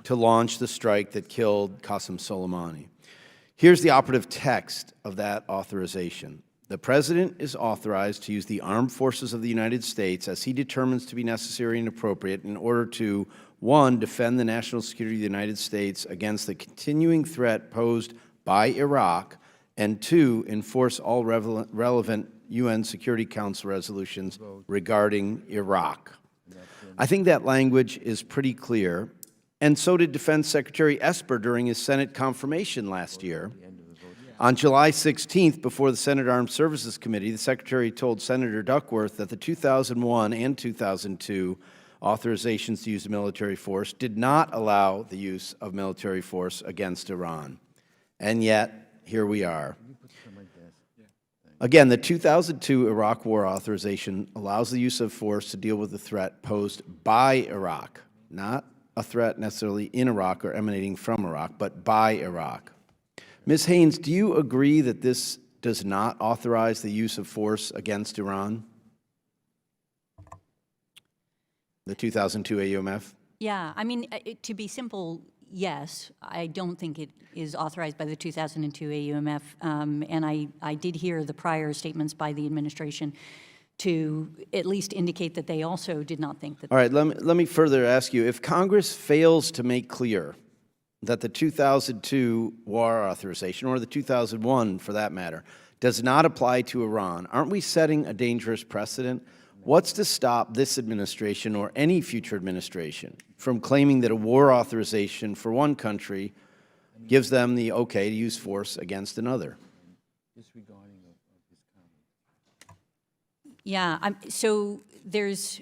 to launch the strike that killed Qasem Soleimani. Here's the operative text of that authorization. The President is authorized to use the armed forces of the United States as he determines to be necessary and appropriate in order to, 1, defend the national security of the United States against the continuing threat posed by Iraq, and 2, enforce all relevant UN Security Council resolutions regarding Iraq. I think that language is pretty clear, and so did Defense Secretary Esper during his Senate confirmation last year. On July 16th, before the Senate Armed Services Committee, the Secretary told Senator Duckworth that the 2001 and 2002 authorizations to use military force did not allow the use of military force against Iran. And yet, here we are. Again, the 2002 Iraq War Authorization allows the use of force to deal with the threat posed by Iraq, not a threat necessarily in Iraq or emanating from Iraq, but by Iraq. Ms. Haynes, do you agree that this does not authorize the use of force against Iran? The 2002 AUMF? Yeah, I mean, to be simple, yes. I don't think it is authorized by the 2002 AUMF, and I did hear the prior statements by the administration to at least indicate that they also did not think that. All right, let me further ask you, if Congress fails to make clear that the 2002 war authorization, or the 2001 for that matter, does not apply to Iran, aren't we setting a dangerous precedent? What's to stop this administration or any future administration from claiming that a war authorization for one country gives them the okay to use force against another? Yeah, so there's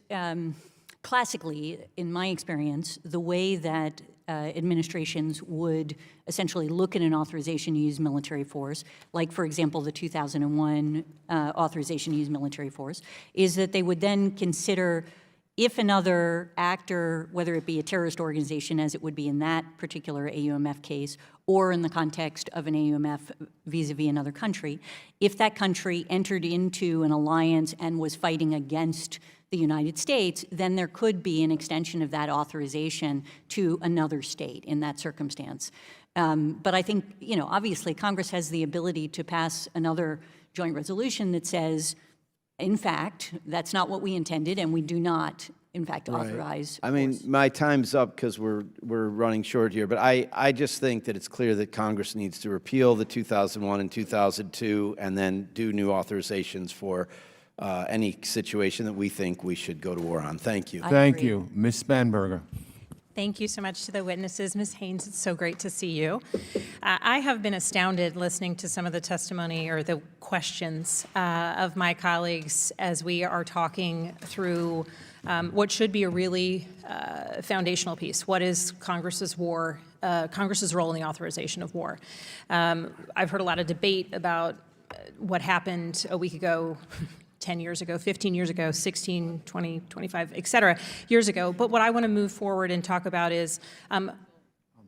classically, in my experience, the way that administrations would essentially look at an authorization to use military force, like, for example, the 2001 authorization to use military force, is that they would then consider if another actor, whether it be a terrorist organization, as it would be in that particular AUMF case, or in the context of an AUMF vis-a-vis another country, if that country entered into an alliance and was fighting against the United States, then there could be an extension of that authorization to another state in that circumstance. But I think, you know, obviously Congress has the ability to pass another joint resolution that says, in fact, that's not what we intended, and we do not, in fact, authorize. I mean, my time's up because we're running short here, but I just think that it's clear that Congress needs to repeal the 2001 and 2002 and then do new authorizations for any situation that we think we should go to war on. Thank you. Thank you. Ms. Spanberger. Thank you so much to the witnesses. Ms. Haynes, it's so great to see you. I have been astounded listening to some of the testimony or the questions of my colleagues as we are talking through what should be a really foundational piece. What is Congress's role in the authorization of war? I've heard a lot of debate about what happened a week ago, 10 years ago, 15 years ago, 16, 20, 25, et cetera, years ago. But what I want to move forward and talk about is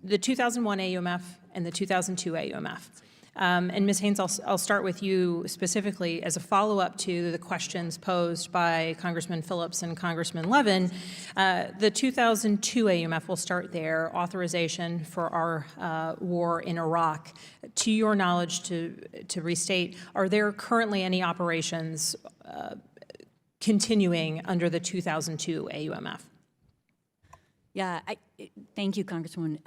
the 2001 AUMF and the 2002 AUMF. And Ms. Haynes, I'll start with you specifically as a follow-up to the questions posed by Congressman Phillips and Congressman Levin. The 2002 AUMF, we'll start there, authorization for our war in Iraq. To your knowledge, to restate, are there currently any operations continuing under the 2002 AUMF? Yeah, thank you, Congresswoman.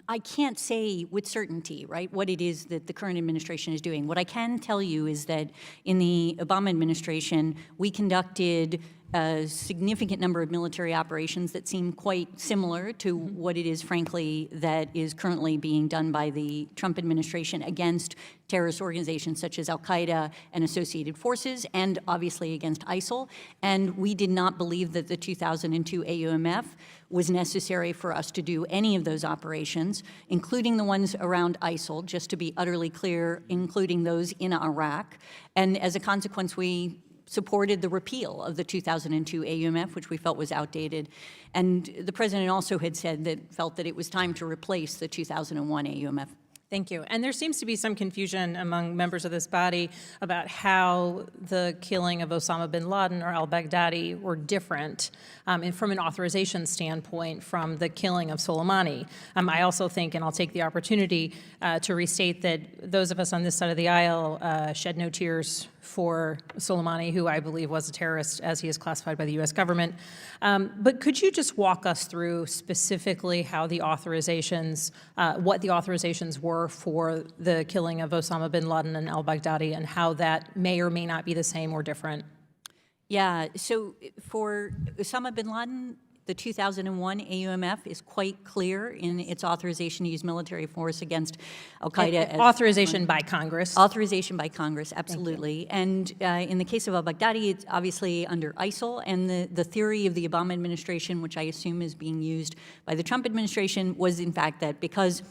I can't say with certainty, right, what it is that the current administration is doing. What I can tell you is that in the Obama administration, we conducted a significant number of military operations that seem quite similar to what it is, frankly, that is currently being done by the Trump administration against terrorist organizations such as al-Qaeda and associated forces, and obviously against ISIL. And we did not believe that the 2002 AUMF was necessary for us to do any of those operations, including the ones around ISIL, just to be utterly clear, including those in Iraq. And as a consequence, we supported the repeal of the 2002 AUMF, which we felt was outdated. And the president also had said that felt that it was time to replace the 2001 AUMF. Thank you. And there seems to be some confusion among members of this body about how the killing of Osama bin Laden or al-Baghdadi were different from an authorization standpoint from the killing of Soleimani. I also think, and I'll take the opportunity to restate that those of us on this side of the aisle shed no tears for Soleimani, who I believe was a terrorist as he is classified by the U.S. government. But could you just walk us through specifically how the authorizations, what the authorizations were for the killing of Osama bin Laden and al-Baghdadi, and how that may or may not be the same or different? Yeah, so for Osama bin Laden, the 2001 AUMF is quite clear in its authorization to use military force against al-Qaeda. Authorization by Congress. Authorization by Congress, absolutely. And in the case of al-Baghdadi, it's obviously under ISIL, and the theory of the Obama administration, which I assume is being used by the Trump administration, was in fact that because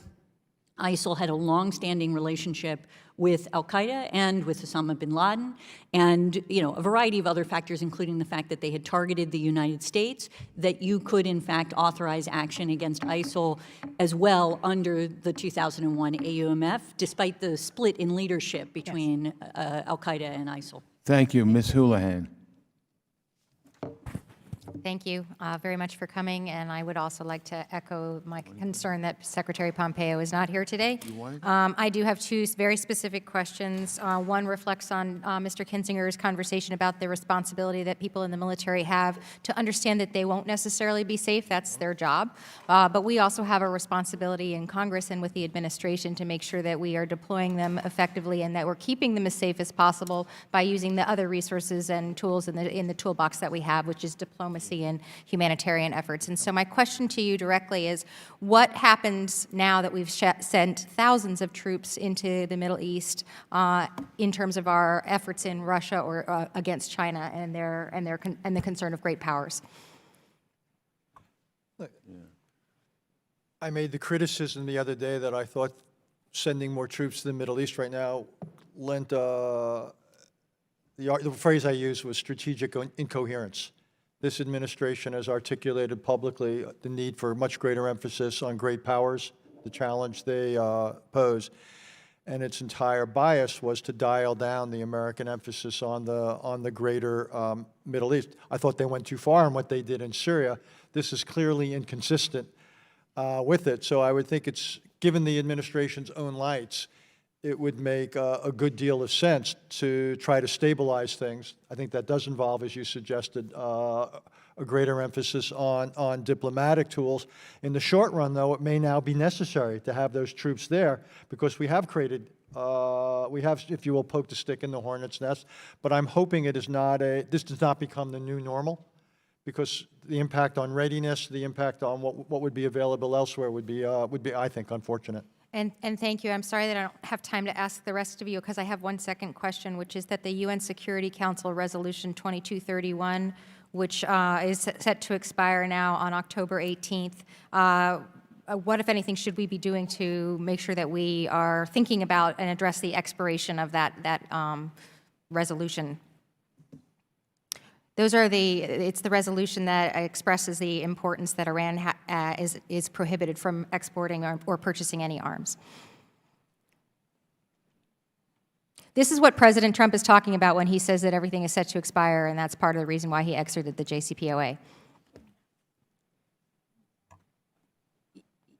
ISIL had a long-standing relationship with al-Qaeda and with Osama bin Laden, and a variety of other factors, including the fact that they had targeted the United States, that you could in fact authorize action against ISIL as well under the 2001 AUMF, despite the split in leadership between al-Qaeda and ISIL. Thank you. Ms. Houlihan. Thank you very much for coming, and I would also like to echo my concern that Secretary Pompeo is not here today. I do have two very specific questions. One reflects on Mr. Kinzinger's conversation about the responsibility that people in the military have to understand that they won't necessarily be safe. That's their job. But we also have a responsibility in Congress and with the administration to make sure that we are deploying them effectively and that we're keeping them as safe as possible by using the other resources and tools in the toolbox that we have, which is diplomacy and humanitarian efforts. And so my question to you directly is, what happens now that we've sent thousands of troops into the Middle East in terms of our efforts in Russia or against China and the concern of great powers? I made the criticism the other day that I thought sending more troops to the Middle East right now lent, the phrase I used was strategic incoherence. This administration has articulated publicly the need for much greater emphasis on great powers, the challenge they pose, and its entire bias was to dial down the American emphasis on the greater Middle East. I thought they went too far in what they did in Syria. This is clearly inconsistent with it. So I would think it's, given the administration's own lights, it would make a good deal of sense to try to stabilize things. I think that does involve, as you suggested, a greater emphasis on diplomatic tools. In the short run, though, it may now be necessary to have those troops there because we have created, we have, if you will, poked a stick in the hornet's nest. But I'm hoping it is not this does not become the new normal, because the impact on readiness, the impact on what would be available elsewhere would be, I think, unfortunate. And thank you. I'm sorry that I don't have time to ask the rest of you because I have one second question, which is that the UN Security Council Resolution 2231, which is set to expire now on October 18th, what, if anything, should we be doing to make sure that we are thinking about and address the expiration of that resolution? Those are it's the resolution that expresses the importance that Iran is prohibited from exporting or purchasing any arms. This is what President Trump is talking about when he says that everything is set to expire, and that's part of the reason why he exited the JCPOA.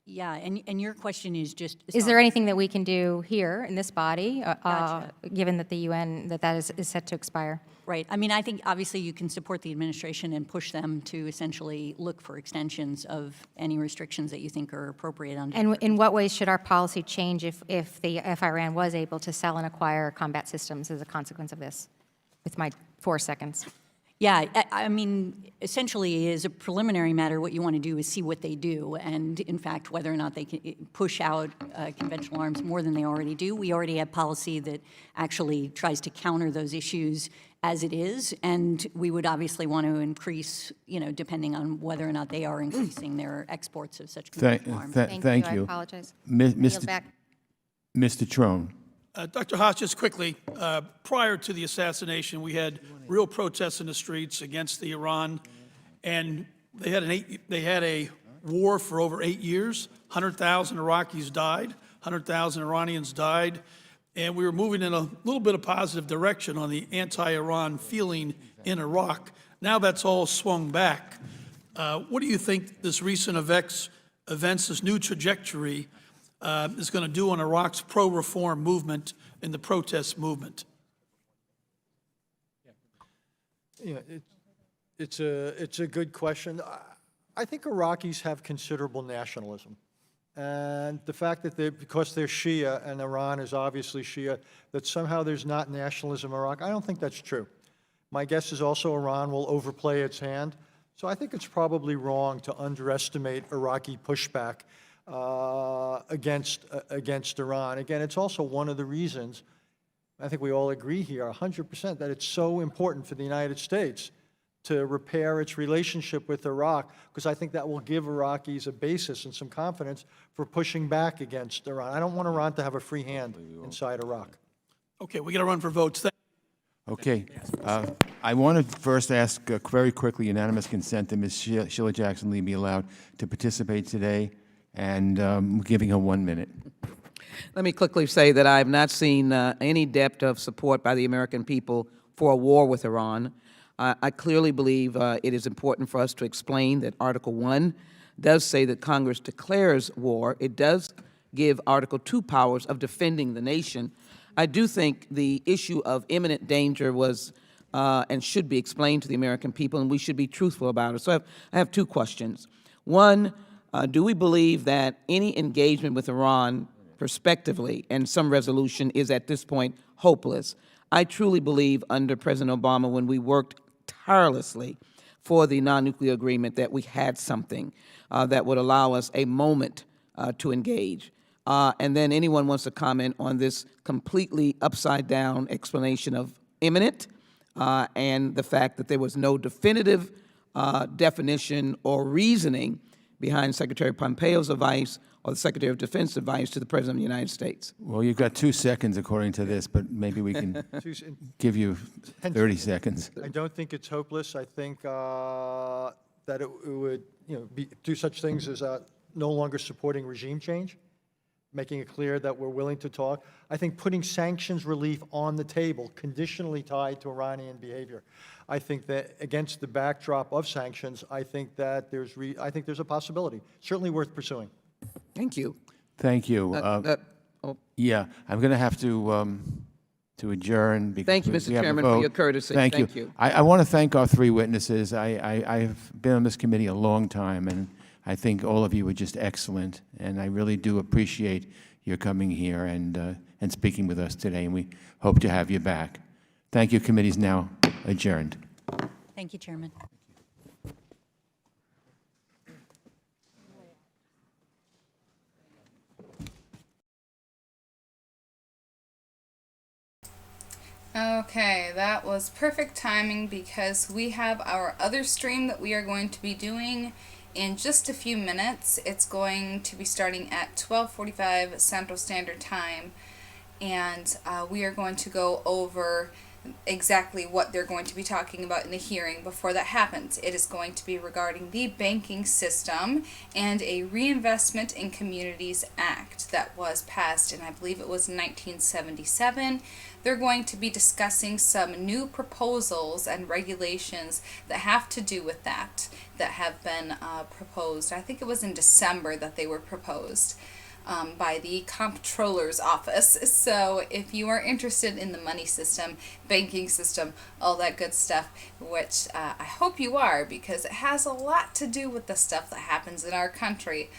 Yeah, and your question is just... Is there anything that we can do here in this body, given that the UN, that is set to expire? Right. I mean, I think obviously you can support the administration and push them to essentially look for extensions of any restrictions that you think are appropriate under. And in what ways should our policy change if Iran was able to sell and acquire combat systems as a consequence of this? With my 4 seconds. Yeah, I mean, essentially, as a preliminary matter, what you want to do is see what they do, and in fact, whether or not they can push out conventional arms more than they already do. We already have policy that actually tries to counter those issues as it is, and we would obviously want to increase, depending on whether or not they are increasing their exports of such conventional arms. Thank you. I apologize. Mr. Trone. Dr. Haas, just quickly, prior to the assassination, we had real protests in the streets against the Iran, and they had a war for over 8 years. 100,000 Iraqis died, 100,000 Iranians died, and we were moving in a little bit of positive direction on the anti-Iran feeling in Iraq. Now that's all swung back. What do you think this recent events, this new trajectory, is going to do on Iraq's pro-reform movement and the protest movement? Yeah, it's a good question. I think Iraqis have considerable nationalism. And the fact that because they're Shia and Iran is obviously Shia, that somehow there's not nationalism in Iraq, I don't think that's true. My guess is also Iran will overplay its hand. So I think it's probably wrong to underestimate Iraqi pushback against Iran. Again, it's also one of the reasons, I think we all agree here 100%, that it's so important for the United States to repair its relationship with Iraq, because I think that will give Iraqis a basis and some confidence for pushing back against Iran. I don't want Iran to have a free hand inside Iraq. Okay, we got to run for votes. Okay. I want to first ask very quickly unanimous consent that Ms. Sheila Jackson Lee be allowed to participate today, and we're giving her 1 minute. Let me quickly say that I have not seen any depth of support by the American people for a war with Iran. I clearly believe it is important for us to explain that Article 1 does say that Congress declares war. It does give Article 2 powers of defending the nation. I do think the issue of imminent danger was and should be explained to the American people, and we should be truthful about it. So I have two questions. One, do we believe that any engagement with Iran prospectively and some resolution is at this point hopeless? I truly believe under President Obama, when we worked tirelessly for the non-nuclear agreement, that we had something that would allow us a moment to engage. And then anyone wants to comment on this completely upside-down explanation of imminent and the fact that there was no definitive definition or reasoning behind Secretary Pompeo's advice or the Secretary of Defense advice to the President of the United States. Well, you've got 2 seconds according to this, but maybe we can give you 30 seconds. I don't think it's hopeless. I think that it would, do such things as no longer supporting regime change, making it clear that we're willing to talk. I think putting sanctions relief on the table, conditionally tied to Iranian behavior. I think that against the backdrop of sanctions, I think that there's a possibility, certainly worth pursuing. Thank you. Thank you. Yeah, I'm going to have to adjourn. Because Thank you, Mr. we have a Chairman, vote. for your courtesy. Thank Thank you. you. I want to thank our 3 witnesses. I've been on this committee a long time, and I think all of you are just excellent, and I really do appreciate your coming here and speaking with us today, and we hope to have you back. Thank you. Committee is now adjourned. Thank you, Chairman. Okay, that was perfect timing because we have our other stream that we are going to be doing in just a few minutes. It's going to be starting at 12:45 Central Standard Time, and we are going to go over exactly what they're going to be talking about in the hearing before that happens. It is going to be regarding the banking system and a Reinvestment in Communities Act that was passed, and I believe it was 1977. They're going to be discussing some new proposals and regulations that have to do with that have been proposed. I think it was in December that they were proposed by the Comptroller's Office. So if you are interested in the money system, banking system, all that good stuff, which I hope you are, because it has a lot to do with the stuff that happens in our country.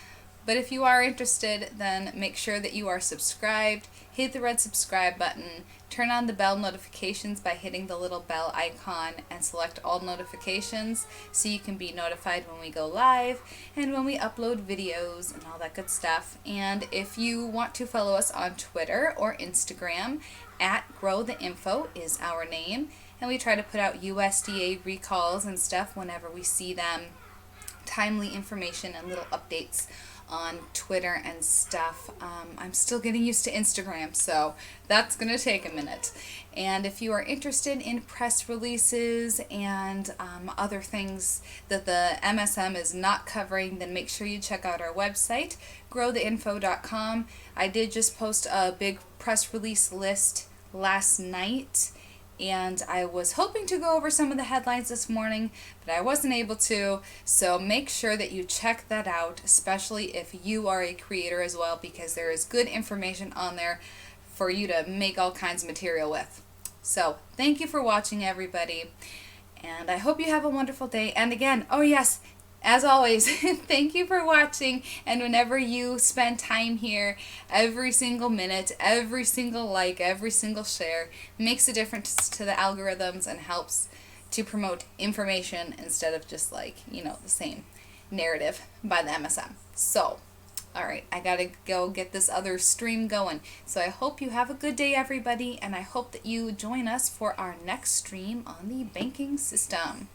But if you are interested, then make sure that you are subscribed. Hit the red subscribe button. Turn on the bell notifications by hitting the little bell icon and select all notifications so you can be notified when we go live and when we upload videos and all that good stuff. And if you want to follow us on Twitter or Instagram, @GrowTheInfo is our name. And we try to put out USDA recalls and stuff whenever we see them. Timely information and little updates on Twitter and stuff. I'm still getting used to Instagram, so that's going to take a minute. And if you are interested in press releases and other things that the MSM is not covering, then make sure you check out our website, growtheinfo.com. I did just post a big press release list last night, and I was hoping to go over some of the headlines this morning, but I wasn't able to, so make sure that you check that out, especially if you are a creator as well, because there is good information on there for you to make all kinds of material with. So, thank you for watching, everybody, and I hope you have a wonderful day. And again, oh yes, as always, thank you for watching, and whenever you spend time here, every single minute, every single like, every single share makes a difference to the algorithms and helps to promote information instead of just like, the same narrative by the MSM. So, alright, I gotta go get this other stream going. So I hope you have a good day, everybody, and I hope that you join us for our next stream on the banking system.